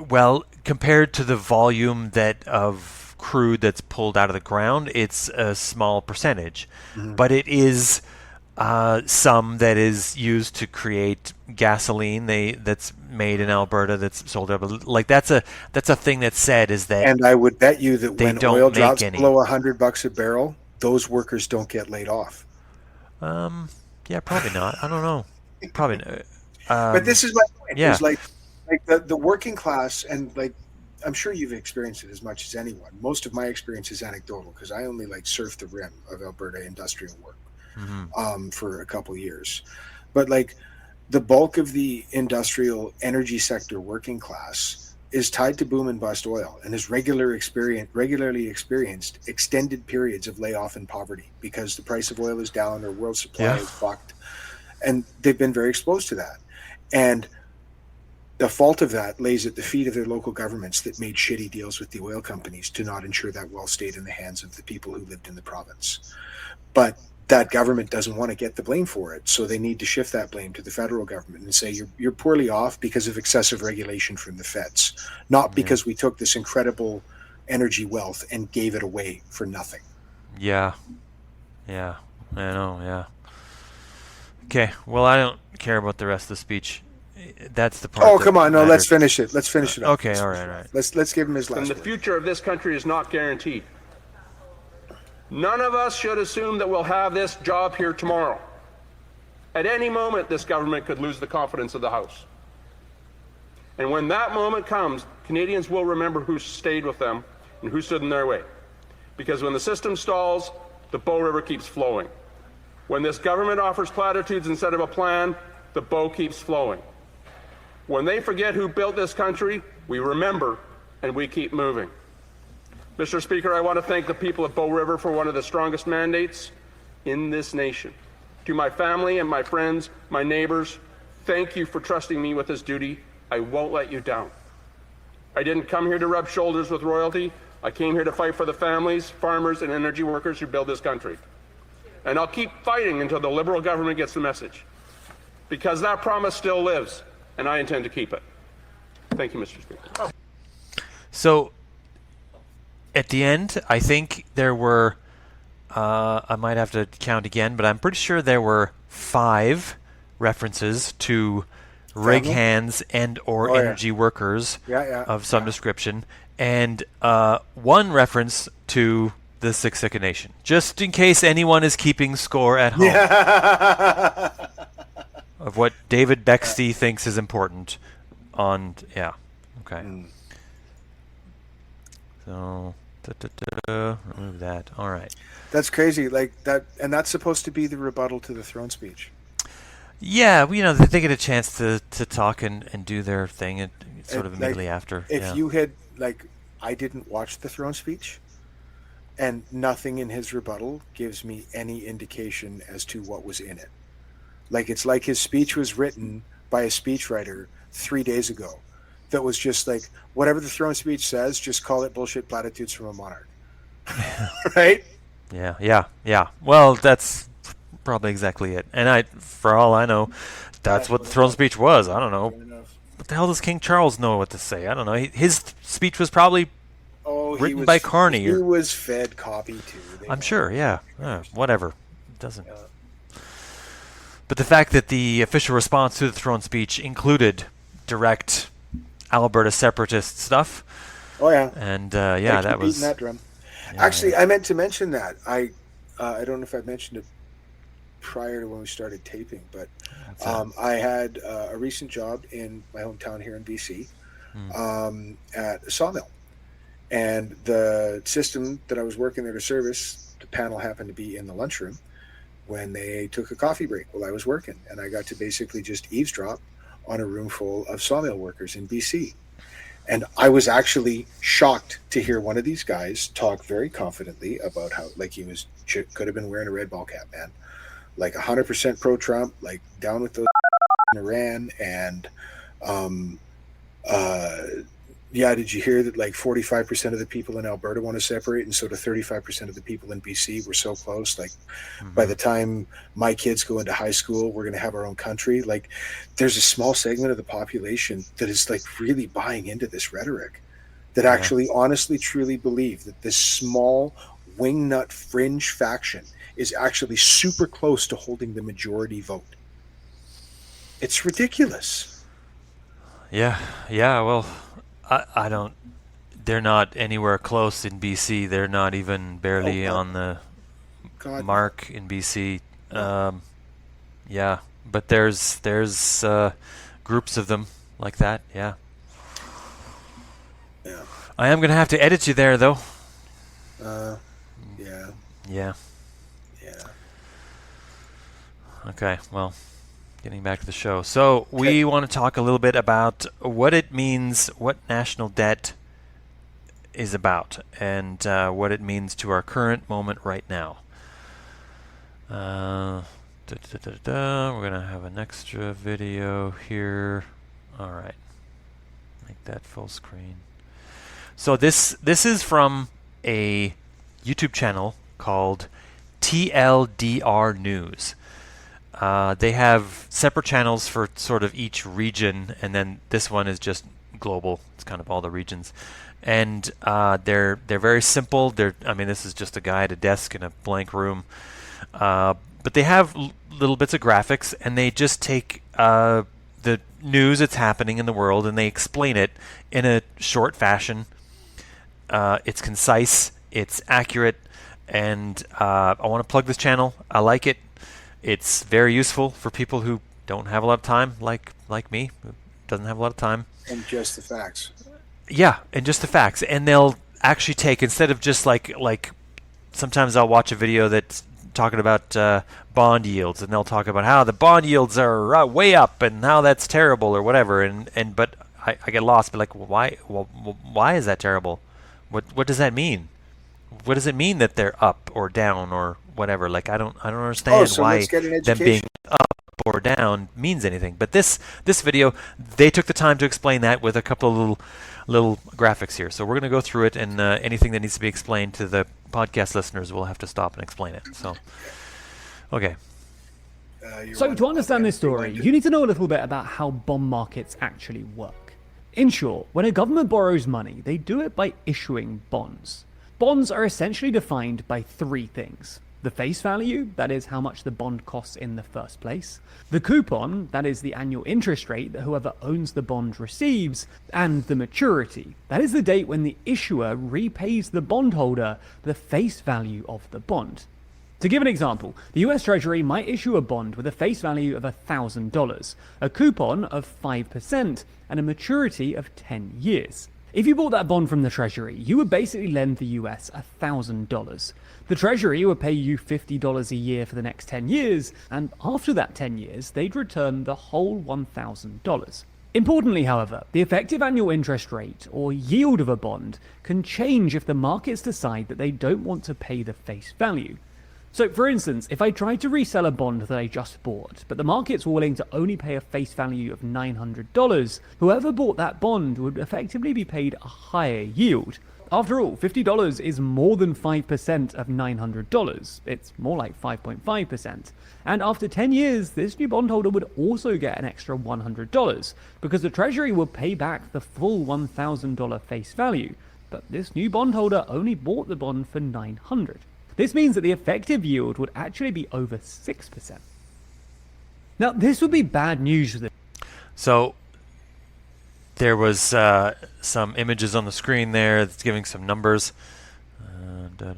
Well, compared to the volume of crude that's pulled out of the ground, it's a small percentage, but it is some that is used to create gasoline. That's made in Alberta, that's sold out. That's a thing that's said, is that. And I would bet you that when oil drops below $100 a barrel, those workers don't get laid off. Yeah, probably not. I don't know. Probably not. But this is my point. Yeah. The working class, and I'm sure you've experienced it as much as anyone. Most of my experience is anecdotal because I only surfed the rim of Alberta industrial work for a couple years. But the bulk of the industrial energy sector working class is tied to boom and bust oil and has regularly experienced extended periods of layoff and poverty because the price of oil is down or world supply is fucked. And they've been very exposed to that. And the fault of that lays at the feet of their local governments that made shitty deals with the oil companies to not ensure that wealth stayed in the hands of the people who lived in the province. But that government doesn't want to get the blame for it, so they need to shift that blame to the federal government and say you're poorly off because of excessive regulation from the feds, not because we took this incredible energy wealth and gave it away for nothing. I know. Okay, well, I don't care about the rest of the speech. That's the part. Oh, come on! No, let's finish it. Let's finish it up. Okay, all right. Let's give him his last. And the future of this country is not guaranteed. None of us should assume that we'll have this job here tomorrow. At any moment, this government could lose the confidence of the House. And when that moment comes, Canadians will remember who stayed with them and who stood in their way. Because when the system stalls, the Bow River keeps flowing. When this government offers platitudes instead of a plan, the bow keeps flowing. When they forget who built this country, we remember and we keep moving. Mr. Speaker, I want to thank the people of Bow River for one of the strongest mandates in this nation. To my family and my friends, my neighbors, thank you for trusting me with this duty. I won't let you down. I didn't come here to rub shoulders with royalty. I came here to fight for the families, farmers, and energy workers who build this country. And I'll keep fighting until the Liberal government gets the message. Because that promise still lives, and I intend to keep it. Thank you, Mr. Speaker. So, at the end, I think there were, I might have to count again, but I'm pretty sure there were 5 references to rig hands and or energy workers of some description, and 1 reference to the Siksika Nation, just in case anyone is keeping score at home. of what David Bexte thinks is important. Okay. So remove that. All right. That's crazy. Like that, and that's supposed to be the rebuttal to the throne speech. Yeah, they get a chance to talk and do their thing sort of immediately after. If you had, I didn't watch the throne speech, and nothing in his rebuttal gives me any indication as to what was in it. It's like his speech was written by a speechwriter 3 days ago that was just like, whatever the throne speech says, just call it bullshit platitudes from a monarch. Right? Yeah. Well, that's probably exactly it. And for all I know, that's what the throne speech was. I don't know. What the hell does King Charles know what to say? I don't know. His speech was probably written by Carney. He was fed copy too. I'm sure, yeah. Whatever. It doesn't. But the fact that the official response to the throne speech included direct Alberta Separatist stuff. Oh, yeah. And, that was... beating that drum. Yeah, actually, I meant to mention that. I don't know if I mentioned it prior to when we started taping, but I had a recent job in my hometown here in BC at a sawmill. And the system that I was working there to service, the panel happened to be in the lunchroom when they took a coffee break while I was working. And I got to basically just eavesdrop on a room full of sawmill workers in BC. And I was actually shocked to hear one of these guys talk very confidently about how, he could have been wearing a red ball cap, man. 100% pro-Trump, down with those in Iran. And, did you hear that 45% of the people in Alberta want to separate, and so do 35% of the people in BC? We're so close. By the time my kids go into high school, we're going to have our own country. There's a small segment of the population that is really buying into this rhetoric, that actually honestly, truly believe that this small wingnut fringe faction is actually super close to holding the majority vote. It's ridiculous. Yeah. Well, I don't. They're not anywhere close in BC. They're not even barely on the mark in BC. But there's groups of them like that. Yeah. Yeah. I am gonna have to edit you there, though. Yeah. Yeah. Okay. Well, getting back to the show. So we want to talk a little bit about what it means, what national debt is about, and what it means to our current moment right now. We're going to have an extra video here. All right. Make that full screen. So this is from a YouTube channel called TLDR News. They have separate channels for sort of each region, and then this one is just global. It's kind of all the regions, and they're very simple. This is just a guy at a desk in a blank room, but they have little bits of graphics, and they just take the news that's happening in the world, and they explain it in a short fashion. It's concise, it's accurate, and I want to plug this channel. I like it. It's very useful for people who don't have a lot of time, like me, who doesn't have a lot of time. And just the facts. Yeah, and just the facts. And they'll actually take, instead of just like sometimes I'll watch a video that's talking about bond yields, and they'll talk about how the bond yields are way up and how that's terrible or whatever. But I get lost. But why is that terrible? What does that mean? What does it mean that they're up or down or whatever? I don't understand why them being up or down means anything. But this video, they took the time to explain that with a couple of little graphics here. So we're going to go through it, and anything that needs to be explained to the podcast listeners, we'll have to stop and explain it. So, okay. So to understand this story, you need to know a little bit about how bond markets actually work. In short, when a government borrows money, they do it by issuing bonds. Bonds are essentially defined by three things. The face value, that is how much the bond costs in the first place. The coupon, that is the annual interest rate that whoever owns the bond receives. And the maturity, that is the date when the issuer repays the bondholder the face value of the bond. To give an example, the US Treasury might issue a bond with a face value of $1,000, a coupon of 5%, and a maturity of 10 years. If you bought that bond from the Treasury, you would basically lend the US $1,000. The Treasury would pay you $50 a year for the next 10 years, and after that 10 years, they'd return the whole $1,000. Importantly, however, the effective annual interest rate, or yield of a bond, can change if the markets decide that they don't want to pay the face value. So, for instance, if I tried to resell a bond that I just bought, but the markets were willing to only pay a face value of $900, whoever bought that bond would effectively be paid a higher yield. After all, $50 is more than 5% of $900. It's more like 5.5%. And after 10 years, this new bondholder would also get an extra $100, because the Treasury would pay back the full $1,000 face value. But this new bondholder only bought the bond for $900. This means that the effective yield would actually be over 6%. Now, this would be bad news for the... So, there was some images on the screen there that's giving some numbers. If I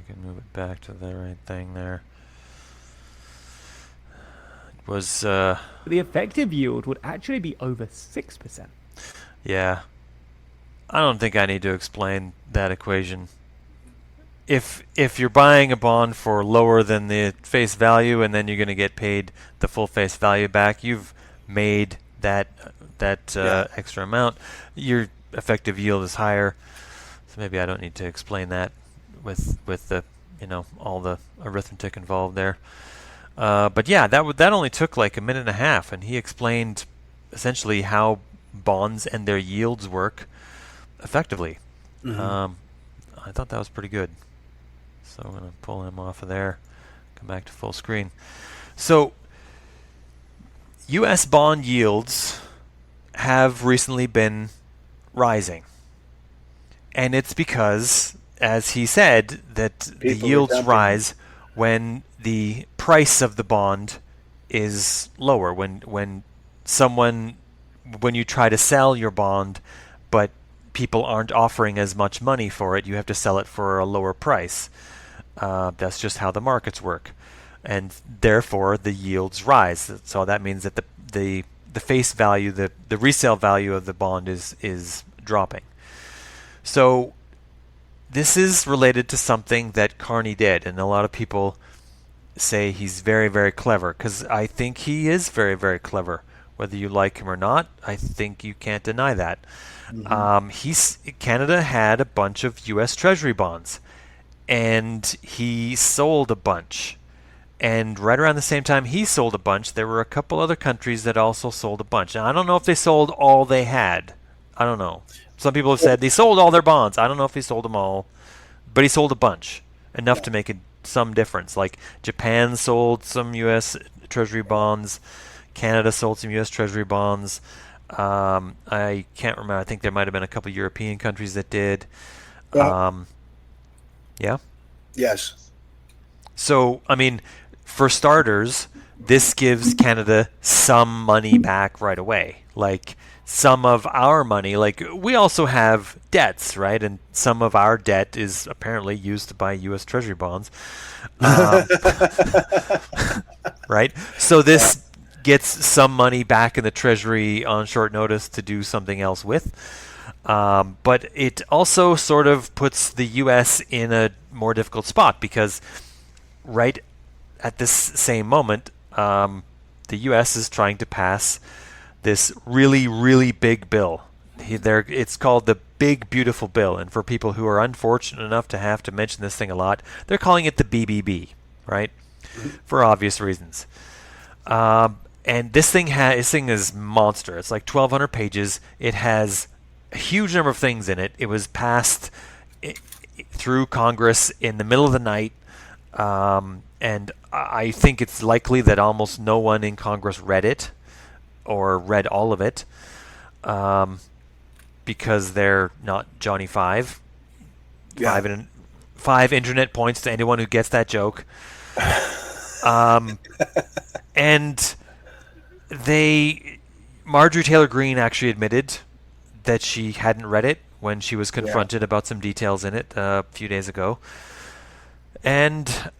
can move it back to the right thing there. It was... the effective yield would actually be over 6%. Yeah. I don't think I need to explain that equation. If you're buying a bond for lower than the face value and then you're going to get paid the full face value back, you've made that extra amount. Your effective yield is higher. So maybe I don't need to explain that with the all the arithmetic involved there. But yeah, that only took like a minute and a half, and he explained essentially how bonds and their yields work effectively. I thought that was pretty good. So I'm going to pull him off of there, come back to full screen. So U.S. bond yields have recently been rising. And it's because, as he said, that the yields rise when the price of the bond is lower. When you try to sell your bond, but people aren't offering as much money for it, you have to sell it for a lower price. That's just how the markets work, and therefore the yields rise. So that means that the face value, the resale value of the bond is dropping. So this is related to something that Carney did, and a lot of people say he's very, very clever, because I think he is very, very clever. Whether you like him or not, I think you can't deny that. Canada had a bunch of U.S. Treasury bonds, and he sold a bunch. And right around the same time he sold a bunch, there were a couple other countries that also sold a bunch. Now, I don't know if they sold all they had. I don't know. Some people have said they sold all their bonds. I don't know if he sold them all, but he sold a bunch, enough to make some difference. Like Japan sold some U.S. Treasury bonds. Canada sold some U.S. Treasury bonds. I can't remember. I think there might have been a couple European countries that did. Yeah? Yes. So, I mean, for starters, this gives Canada some money back right away. Like, some of our money, like, we also have debts, right? And some of our debt is apparently used to buy U.S. Treasury bonds. Right? So this gets some money back in the Treasury on short notice to do something else with. But it also sort of puts the U.S. in a more difficult spot, because right at this same moment, the U.S. is trying to pass this really, really big bill. It's called the Big Beautiful Bill, and for people who are unfortunate enough to have to mention this thing a lot, they're calling it the BBB, right? For obvious reasons. And this thing is monster. It's like 1,200 pages. It has a huge number of things in it. It was passed through Congress in the middle of the night, and I think it's likely that almost no one in Congress read it or read all of it, because they're not Johnny Five. Yeah. Five internet points to anyone who gets that joke. And Marjorie Taylor Greene actually admitted that she hadn't read it when she was confronted about some details in it a few days ago. And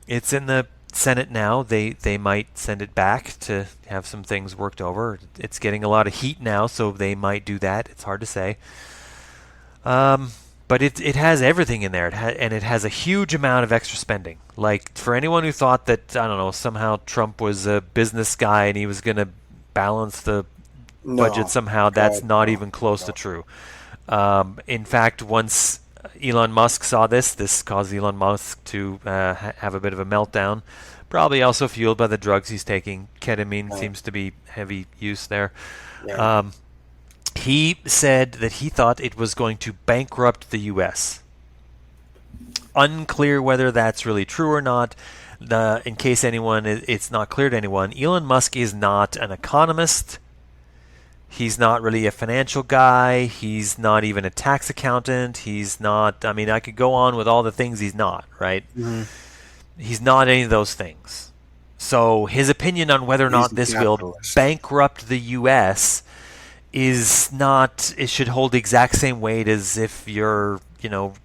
it's in the Senate now. They might send it back to have some things worked over. It's getting a lot of heat now, so they might do that. It's hard to say. But it has everything in there, and it has a huge amount of extra spending. Like, for anyone who thought that, I don't know, somehow Trump was a business guy and he was going to balance the budget somehow, that's not even close to true. In fact, once Elon Musk saw this caused Elon Musk to have a bit of a meltdown, probably also fueled by the drugs he's taking. Ketamine seems to be heavy use there. Yeah. He said that he thought it was going to bankrupt the U.S. Unclear whether that's really true or not. In case it's not clear to anyone, Elon Musk is not an economist. He's not really a financial guy. He's not even a tax accountant. He's not, I mean, I could go on with all the things he's not, right? Mm-hmm. He's not any of those things. So his opinion on whether or not this will bankrupt the U.S. is not, it should hold the exact same weight as if you're,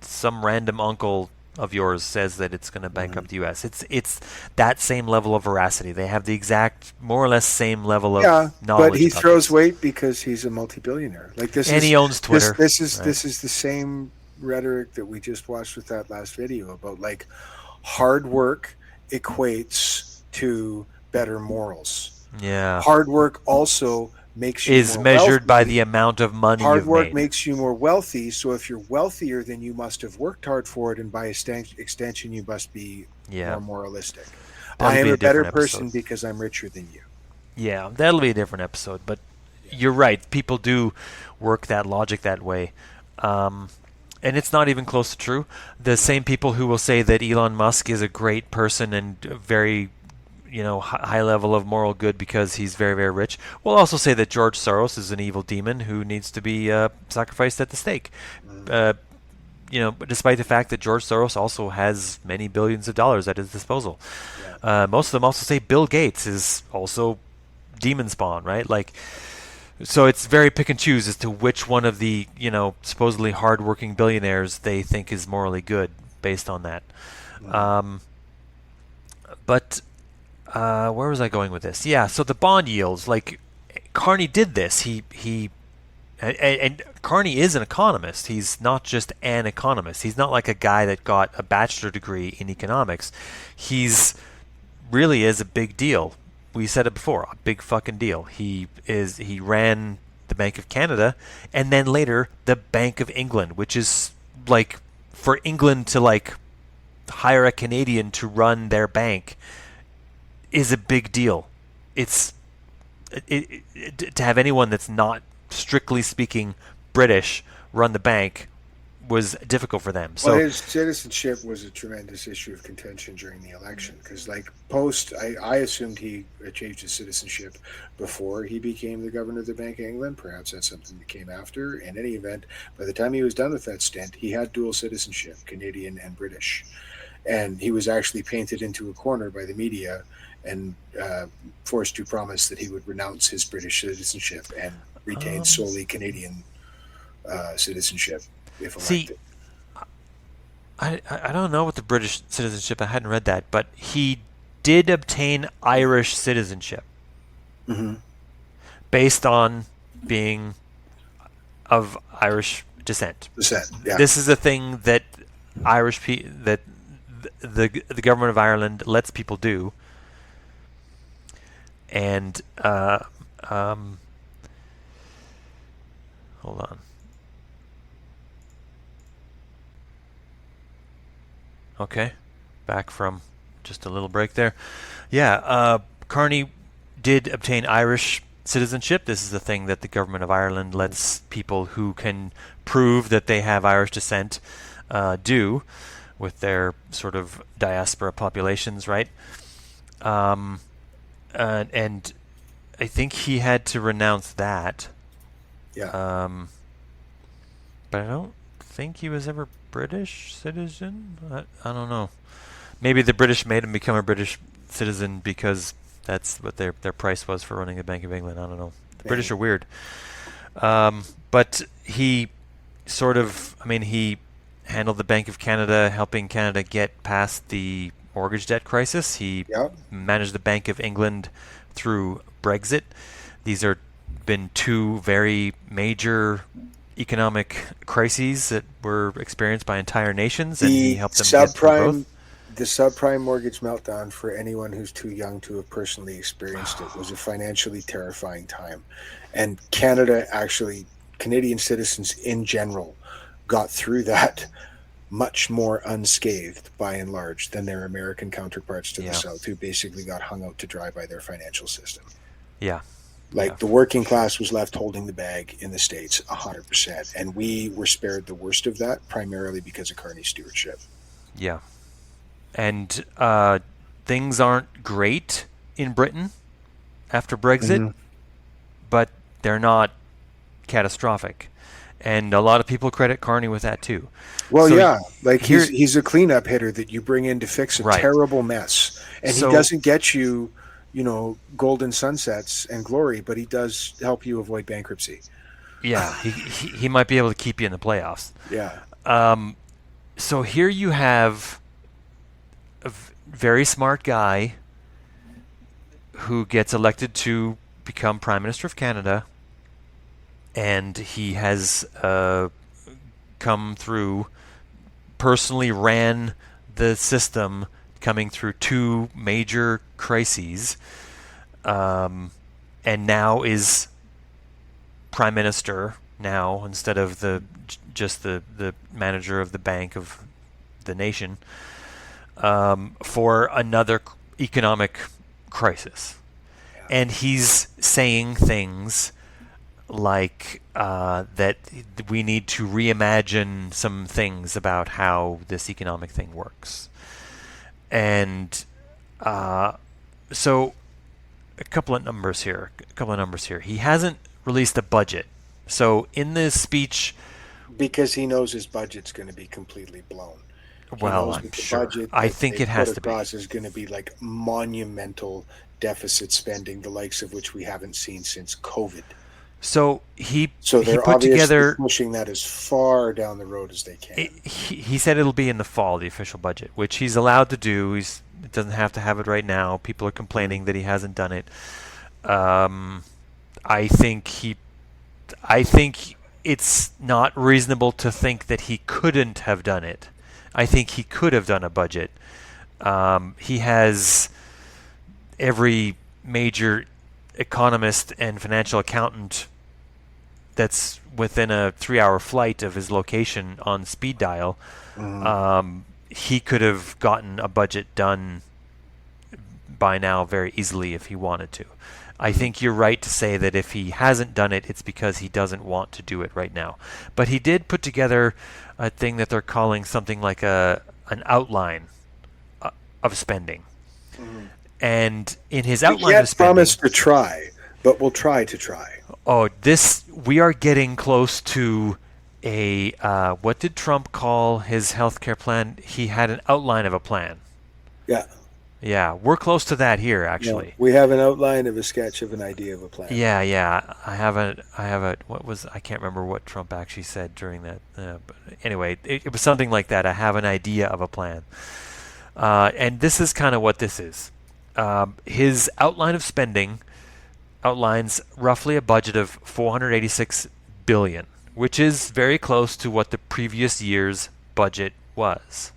some random uncle of yours says that it's going to bankrupt the U.S. It's that same level of veracity. They have the exact, more or less same level of knowledge. But he throws weight because he's a multi-billionaire. He owns Twitter. This is the same rhetoric that we just watched with that last video about, like, hard work equates to better morals. Yeah. Hard work also makes you is more measured wealthy. By the amount of money hard you've work made. Makes you more wealthy, so if you're wealthier, then you must have worked hard for it, and by extension you must be more moralistic. I am a better person because I'm richer than you. Yeah, that'll be a different episode, but you're right, people do work that logic that way, and it's not even close to true. The same people who will say that Elon Musk is a great person and very high level of moral good because he's very, very rich, will also say that George Soros is an evil demon who needs to be sacrificed at the stake. Despite the fact that George Soros also has many billions of dollars at his disposal. Yeah. Most of them also say Bill Gates is also demon spawn, right? So it's very pick and choose as to which one of the, supposedly hardworking billionaires they think is morally good based on that. But where was I going with this? Yeah, so the bond yields, like Carney did this. And Carney is an economist. He's not just an economist. He's not like a guy that got a bachelor degree in economics. He's really is a big deal. We said it before, a big fucking deal. He ran the Bank of Canada and then later the Bank of England, which is like for England to hire a Canadian to run their bank is a big deal. To have anyone that's not strictly speaking British run the bank was difficult for them. So his citizenship was a tremendous issue of contention during the election because, I assumed he achieved his citizenship before he became the governor of the Bank of England. Perhaps that's something that came after. In any event, by the time he was done with that stint, he had dual citizenship, Canadian and British. And he was actually painted into a corner by the media and forced to promise that he would renounce his British citizenship and retain solely Canadian citizenship if elected. I don't know what the British citizenship, I hadn't read that, but he did obtain Irish citizenship based on being of Irish descent. Yeah. This is a thing that that the government of Ireland lets people do. And hold on. Okay, back from just a little break there. Yeah, Carney did obtain Irish citizenship. This is the thing that the government of Ireland lets people who can prove that they have Irish descent do with their sort of diaspora populations, right? And I think he had to renounce that. Yeah. But I don't think he was ever British citizen. I don't know. Maybe the British made him become a British citizen because that's what their price was for running the Bank of England. I don't know. The British are weird. But he sort of, he handled the Bank of Canada, helping Canada get past the mortgage debt crisis. He managed the Bank of England through Brexit. These are been two very major economic crises that were experienced by entire nations, and he helped them get through both. The subprime mortgage meltdown, for anyone who's too young to have personally experienced it, was a financially terrifying time. And Canadian citizens in general got through that much more unscathed by and large than their American counterparts to the South, who basically got hung out to dry by their financial system. Yeah. The working class was left holding the bag in the States 100%. And we were spared the worst of that, primarily because of Carney's stewardship. Yeah. And things aren't great in Britain after Brexit, but they're not catastrophic. And a lot of people credit Carney with that too. Well, he's a cleanup hitter that you bring in to fix a terrible mess. And he doesn't get you, golden sunsets and glory, but he does help you avoid bankruptcy. Yeah, he might be able to keep you in the playoffs. Yeah. So here you have a very smart guy who gets elected to become Prime Minister of Canada, and he has come through, personally ran the system, coming through two major crises, and now is Prime Minister now instead of just the manager of the Bank of the nation, for another economic crisis. And he's saying things like that we need to reimagine some things about how this economic thing works. And so a couple of numbers here. He hasn't released a budget. So in this speech... Because he knows his budget's going to be completely blown. Well, I'm sure. I think it has to be. Is going to be like monumental deficit spending, the likes of which we haven't seen since COVID. So he they're put together, pushing that as far down the road as they can. He said it'll be in the fall, the official budget, which he's allowed to do. He doesn't have to have it right now. People are complaining that he hasn't done it. I think it's not reasonable to think that he couldn't have done it. I think he could have done a budget. He has every major economist and financial accountant that's within a 3-hour flight of his location on speed dial. He could have gotten a budget done by now very easily if he wanted to. I think you're right to say that if he hasn't done it, it's because he doesn't want to do it right now. But he did put together a thing that they're calling something like an outline of spending. And in his outline of spending... promise to try, but we'll try to try. Oh, we are getting close to a... what did Trump call his healthcare plan? He had an outline of a plan. Yeah. Yeah, we're close to that here, actually. Yeah, we have an outline of a sketch of an idea of a plan. Yeah. I have a. What was? I can't remember what Trump actually said during that. But anyway, it was something like that. I have an idea of a plan, and this is kind of what this is. His outline of spending outlines roughly a budget of $486 billion, which is very close to what the previous year's budget was,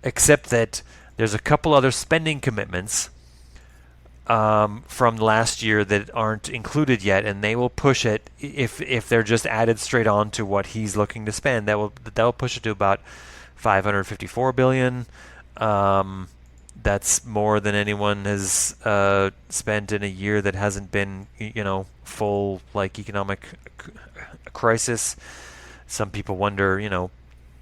except that there's a couple other spending commitments from last year that aren't included yet, and they will push it if they're just added straight on to what he's looking to spend. That will push it to about $554 billion. That's more than anyone has spent in a year that hasn't been, full economic crisis. Some people wonder,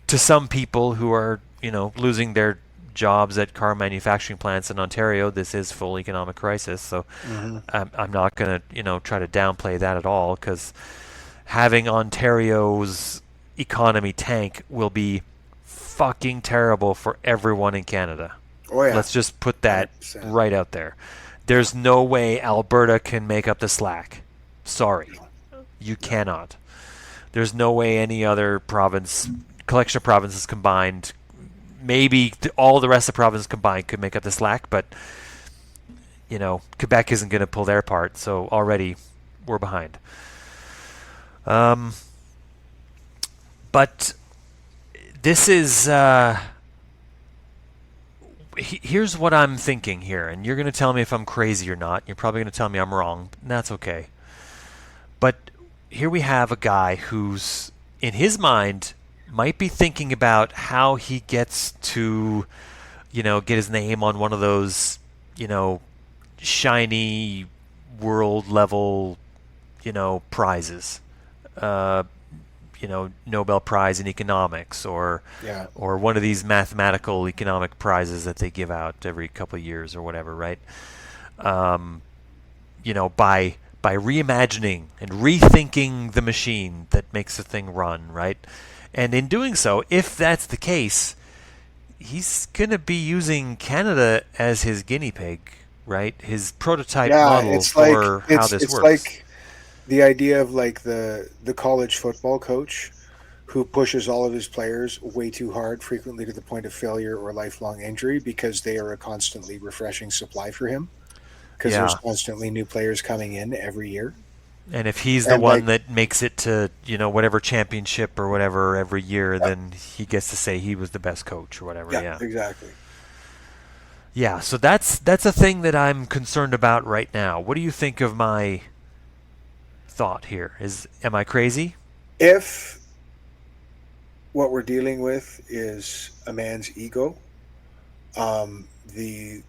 to some people who are, losing their jobs at car manufacturing plants in Ontario, this is full economic crisis. So I'm not going to, try to downplay that at all, because having Ontario's economy tank will be fucking terrible for everyone in Canada. Oh, yeah. Let's just put that 100%. right out there. There's no way Alberta can make up the slack. Sorry. You cannot. There's no way any other province collection of provinces combined, maybe all the rest of the provinces combined could make up the slack, but Quebec isn't going to pull their part, so already we're behind. But this is here's what I'm thinking here, and you're going to tell me if I'm crazy or not. You're probably going to tell me I'm wrong, and that's okay. But here we have a guy who's, in his mind, might be thinking about how he gets to, get his name on one of those, shiny world level, prizes. Nobel Prize in economics, or one of these mathematical economic prizes that they give out every couple of years or whatever, right? By reimagining and rethinking the machine that makes the thing run, right? And in doing so, if that's the case, he's going to be using Canada as his guinea pig, right? His prototype model for how this works. Like the idea of like the college football coach who pushes all of his players way too hard, frequently to the point of failure or lifelong injury, because they are a constantly refreshing supply for him, because there's constantly new players coming in every year. And if he's the one that makes it to, whatever championship or whatever every year, then he gets to say he was the best coach or whatever. Yeah, exactly. Yeah, so that's a thing that I'm concerned about right now. What do you think of my thought here? Am I crazy? If what we're dealing with is a man's ego, the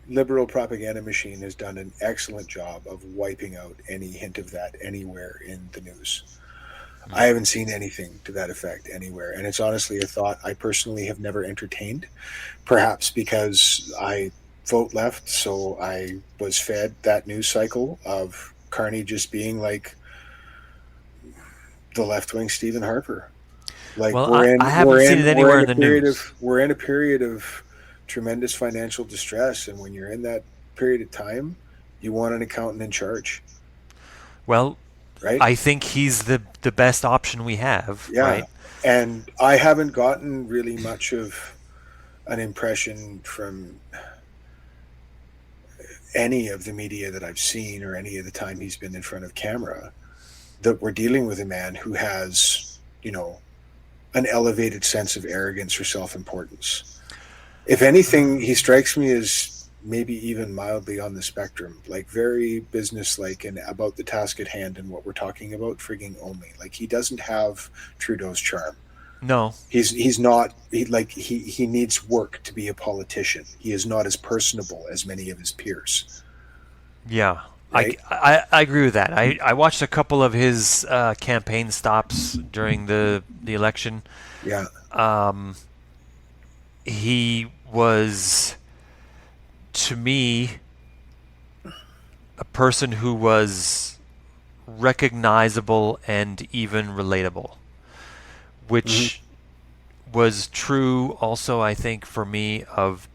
liberal propaganda machine has done an excellent job of wiping out any hint of that anywhere in the news. I haven't seen anything to that effect anywhere, and it's honestly a thought I personally have never entertained, perhaps because I vote left, so I was fed that news cycle of Carney just being like the left-wing Stephen Harper. Like, well, I haven't seen it anywhere in the news. We're in a period of tremendous financial distress, and when you're in that period of time, you want an accountant in charge. Well, right? I think he's the best option we have. Yeah, right? And I haven't gotten really much of an impression from any of the media that I've seen, or any of the time he's been in front of camera, that we're dealing with a man who has, an elevated sense of arrogance or self-importance. If anything, he strikes me as maybe even mildly on the spectrum, like very businesslike and about the task at hand and what we're talking about frigging only. Like, he doesn't have Trudeau's charm. No, he's not. He needs work to be a politician. He is not as personable as many of his peers. Yeah, right? I agree with that. I watched a couple of his campaign stops during the election. Yeah. He was, to me, a person who was recognizable and even relatable, which was true also, I think, for me, of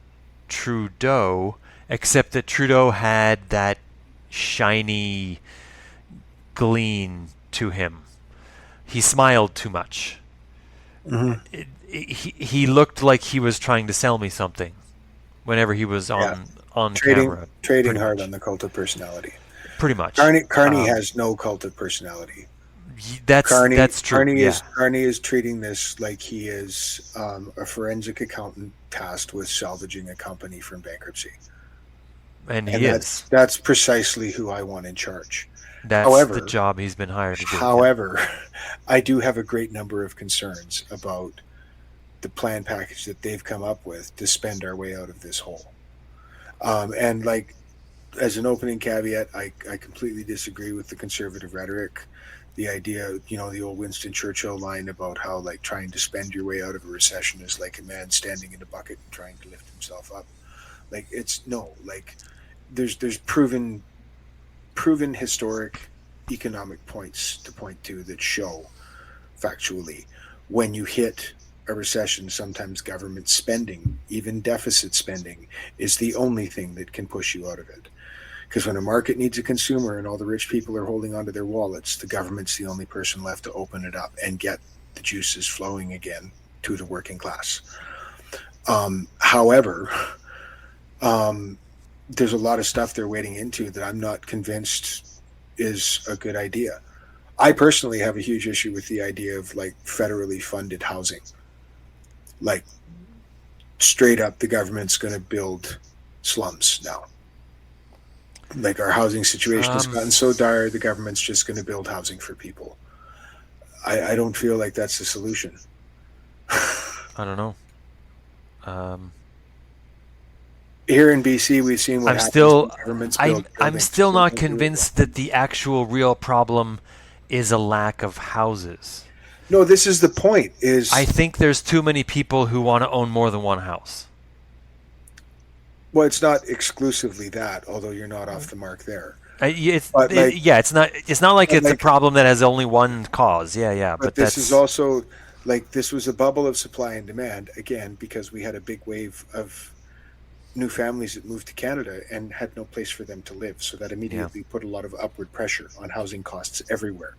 Trudeau, except that Trudeau had that shiny gleam to him. He smiled too much. He looked like he was trying to sell me something whenever he was on camera. Trading hard on the cult of personality. Pretty much. Carney has no cult of personality. That's true. Carney is treating this like he is a forensic accountant tasked with salvaging a company from bankruptcy. And that's precisely who I want in charge. That's the job he's been hired to do. However, I do have a great number of concerns about the plan package that they've come up with to spend our way out of this hole. And like, as an opening caveat, I completely disagree with the conservative rhetoric. The idea, the old Winston Churchill line about how like trying to spend your way out of a recession is like a man standing in a bucket and trying to lift himself up. Like, there's proven historic economic points to point to that show factually when you hit a recession, sometimes government spending, even deficit spending, is the only thing that can push you out of it. Because when a market needs a consumer and all the rich people are holding onto their wallets, the government's the only person left to open it up and get the juice is flowing again to the working class. However, there's a lot of stuff they're wading into that I'm not convinced is a good idea. I personally have a huge issue with the idea of like federally funded housing. Like straight up, the government's going to build slums now. Like our housing situation has gotten so dire, the government's just going to build housing for people. I don't feel like that's the solution. I don't know. Here in BC, we've seen what happens. I'm still not convinced that the actual real problem is a lack of houses. No, this is the point. I think there's too many people who want to own more than one house. Well, it's not exclusively that, although you're not off the mark there. It's not like it's a problem that has only one cause. But this is also like this was a bubble of supply and demand again because we had a big wave of new families that moved to Canada and had no place for them to live. So that immediately put a lot of upward pressure on housing costs everywhere.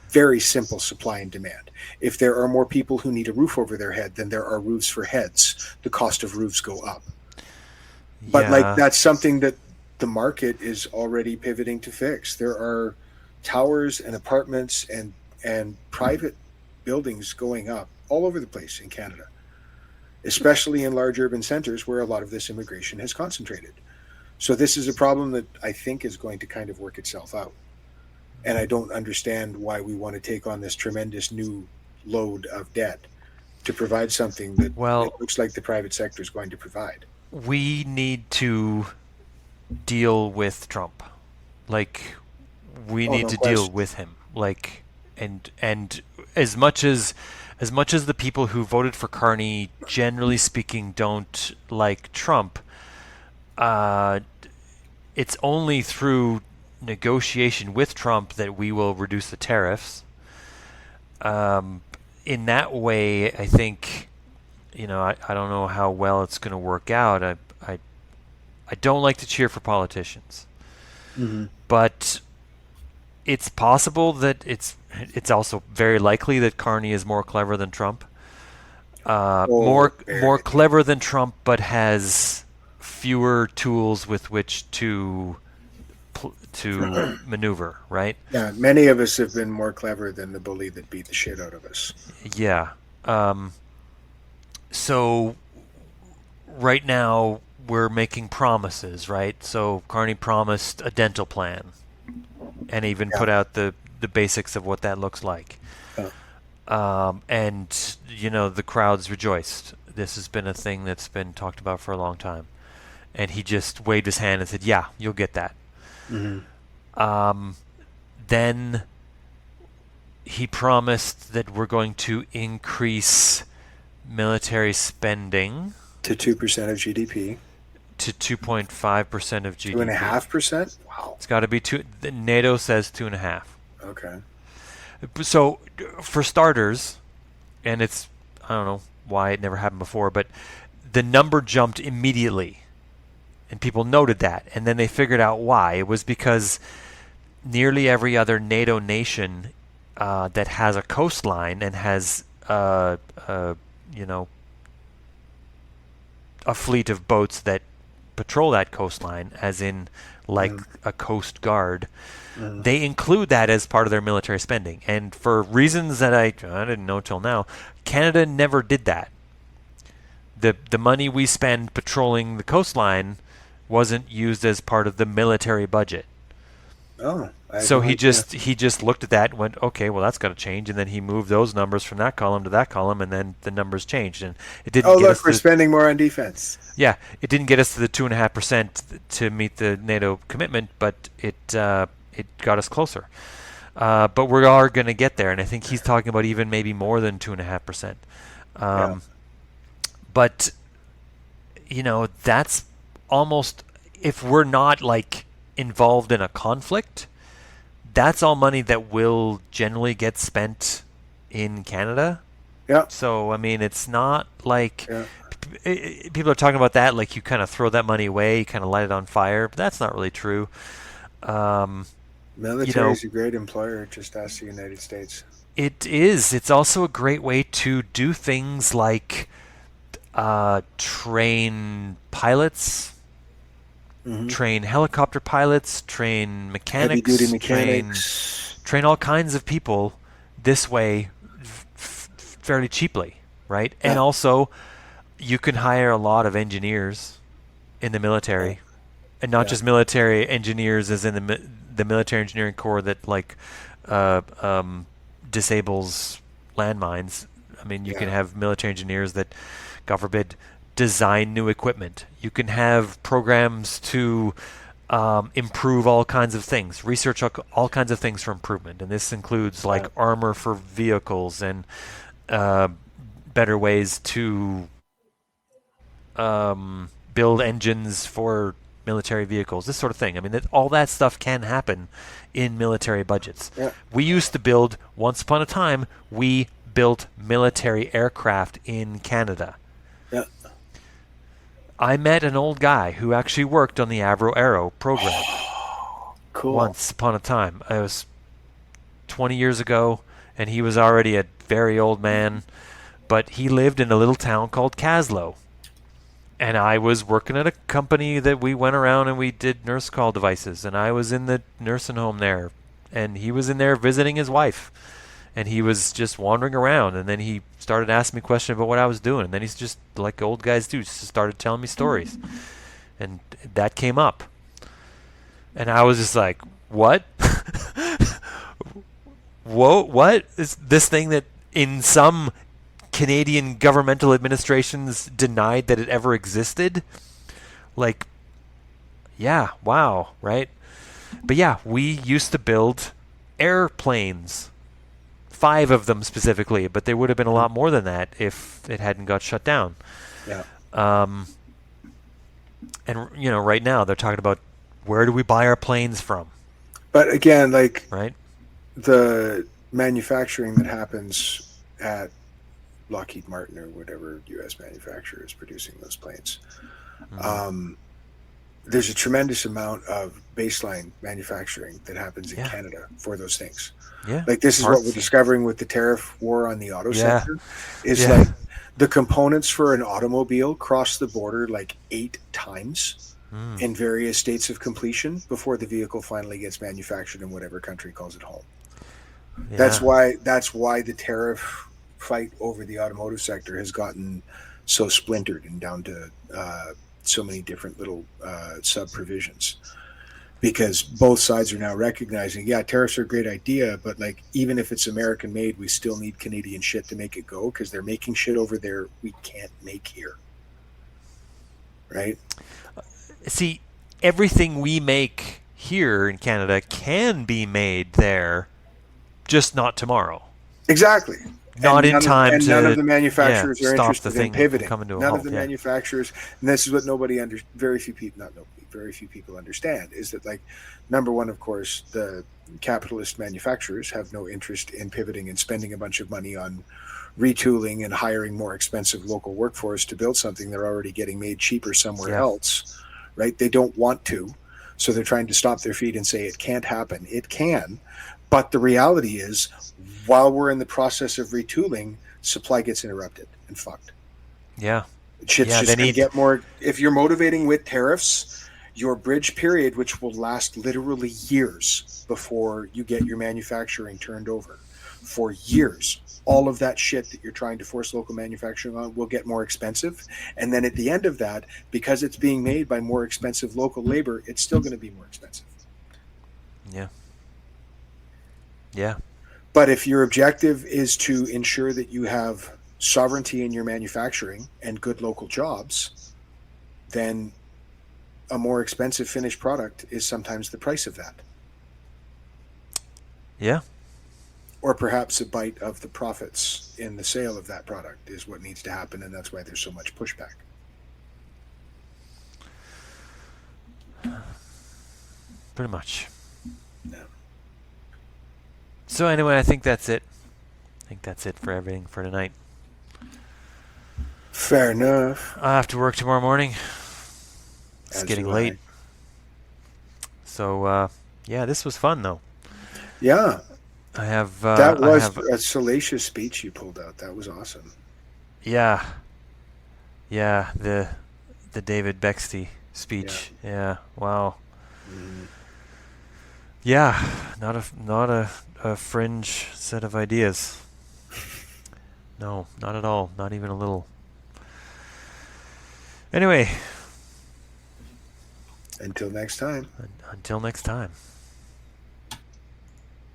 Very simple supply and demand. If there are more people who need a roof over their head than there are roofs for heads, the cost of roofs go up. But like that's something that the market is already pivoting to fix. There are towers and apartments and private buildings going up all over the place in Canada, especially in large urban centers where a lot of this immigration has concentrated. So this is a problem that I think is going to kind of work itself out. And I don't understand why we want to take on this tremendous new load of debt to provide something that it looks like the private sector is going to provide. We need to deal with Trump. Like, we need to deal with him. Like, and as much as the people who voted for Carney, generally speaking, don't like Trump, it's only through negotiation with Trump that we will reduce the tariffs. In that way, I think, I don't know how well it's going to work out. I don't like to cheer for politicians, but it's possible that it's also very likely that Carney is more clever than Trump. More clever than Trump, but has fewer tools with which to maneuver, right? Yeah, many of us have been more clever than the bully that beat the shit out of us. Yeah. So right now we're making promises, right? So Carney promised a dental plan and even put out the basics of what that looks like. And, the crowds rejoiced. This has been a thing that's been talked about for a long time. And he just waved his hand and said, yeah, you'll get that. Then he promised that we're going to increase military spending to 2% of GDP. To 2.5% of GDP. 2.5%? Wow. It's got to be 2. NATO says 2.5. Okay. So, for starters, and it's, I don't know why it never happened before, but the number jumped immediately. And people noted that. And then they figured out why. It was because nearly every other NATO nation that has a coastline and has, a fleet of boats that patrol that coastline, as in like a coast guard, they include that as part of their military spending. And for reasons that I didn't know till now, Canada never did that. The money we spend patrolling the coastline wasn't used as part of the military budget. So he just looked at that and went, okay, well that's got to change, and then he moved those numbers from that column to that column, and then the numbers changed, and it didn't. We're spending more on defense. Yeah, it didn't get us to the 2.5% to meet the NATO commitment, but it got us closer. But we are going to get there, and I think he's talking about even maybe more than 2.5%. But that's almost, if we're not like involved in a conflict, that's all money that will generally get spent in Canada. Yeah. So, I mean, it's not like people are talking about that like you kind of throw that money away, you kind of light it on fire. But that's not really true. Military is a great employer. Just ask the United States. It is. It's also a great way to do things like train pilots, train helicopter pilots, train mechanics, heavy-duty mechanics, train all kinds of people this way fairly cheaply, right? Yeah. And also, you can hire a lot of engineers in the military, and not just military engineers as in the military engineering corps that like disables landmines. I mean, you can have military engineers that, God forbid, design new equipment. You can have programs to improve all kinds of things, research all kinds of things for improvement. And this includes like armor for vehicles and better ways to build engines for military vehicles, this sort of thing. I mean, all that stuff can happen in military budgets. Yeah. We used to build, once upon a time, we built military aircraft in Canada. Yeah. I met an old guy who actually worked on the Avro Aero program. Cool. Once upon a time. It was 20 years ago, and he was already a very old man, but he lived in a little town called Caslow. And I was working at a company that we went around and we did nurse call devices. And I was in the nursing home there. And he was in there visiting his wife. And he was just wandering around. And then he started asking me questions about what I was doing. And then he's just, like old guys do, just started telling me stories. And that came up. And I was just like, what? Whoa, what? Is this thing that in some Canadian governmental administrations denied that it ever existed? Like, yeah, wow, right? But yeah, we used to build airplanes, 5 of them specifically, but there would have been a lot more than that if it hadn't got shut down. Yeah. And you know, right now they're talking about where do we buy our planes from? But again, like, right, the manufacturing that happens at Lockheed Martin or whatever U.S. manufacturer is producing those planes. There's a tremendous amount of baseline manufacturing that happens in Canada for those things. Yeah. Like, this is what we're discovering with the tariff war on the auto sector. Is like the components for an automobile cross the border like 8 times in various states of completion before the vehicle finally gets manufactured in whatever country calls it home. Yeah. That's why the tariff fight over the automotive sector has gotten so splintered and down to so many different little sub provisions, because both sides are now recognizing, tariffs are a great idea, but like, even if it's American made, we still need Canadian shit to make it go, because they're making shit over there we can't make here, right? See, everything we make here in Canada can be made there, just not tomorrow. Exactly. Not in time to. None of the manufacturers are interested in pivoting. None of the manufacturers, and this is what very few people understand, is that, like, number one, of course, the capitalist manufacturers have no interest in pivoting and spending a bunch of money on retooling and hiring more expensive local workforce to build something they're already getting made cheaper somewhere else, right? They don't want to, so they're trying to stomp their feet and say it can't happen. It can, but the reality is, while we're in the process of retooling, supply gets interrupted and fucked. Yeah. Shit's just going to get more. If you're motivating with tariffs, your bridge period, which will last literally years before you get your manufacturing turned over, for years, all of that shit that you're trying to force local manufacturing on will get more expensive. And then at the end of that, because it's being made by more expensive local labor, it's still going to be more expensive. Yeah. Yeah. But if your objective is to ensure that you have sovereignty in your manufacturing and good local jobs, then a more expensive finished product is sometimes the price of that. Yeah. Or perhaps a bite of the profits in the sale of that product is what needs to happen, and that's why there's so much pushback. Pretty much. Yeah. So anyway, I think that's it. I think that's it for everything for tonight. Fair enough. I have to work tomorrow morning. It's getting late. So, this was fun, though. Yeah. I have. That was a salacious speech you pulled out. That was awesome. Yeah. Yeah. The David Bexte speech. Yeah. Wow. Mm. Yeah. Not a fringe set of ideas. No, not at all. Not even a little. Anyway. Until next time. Until next time.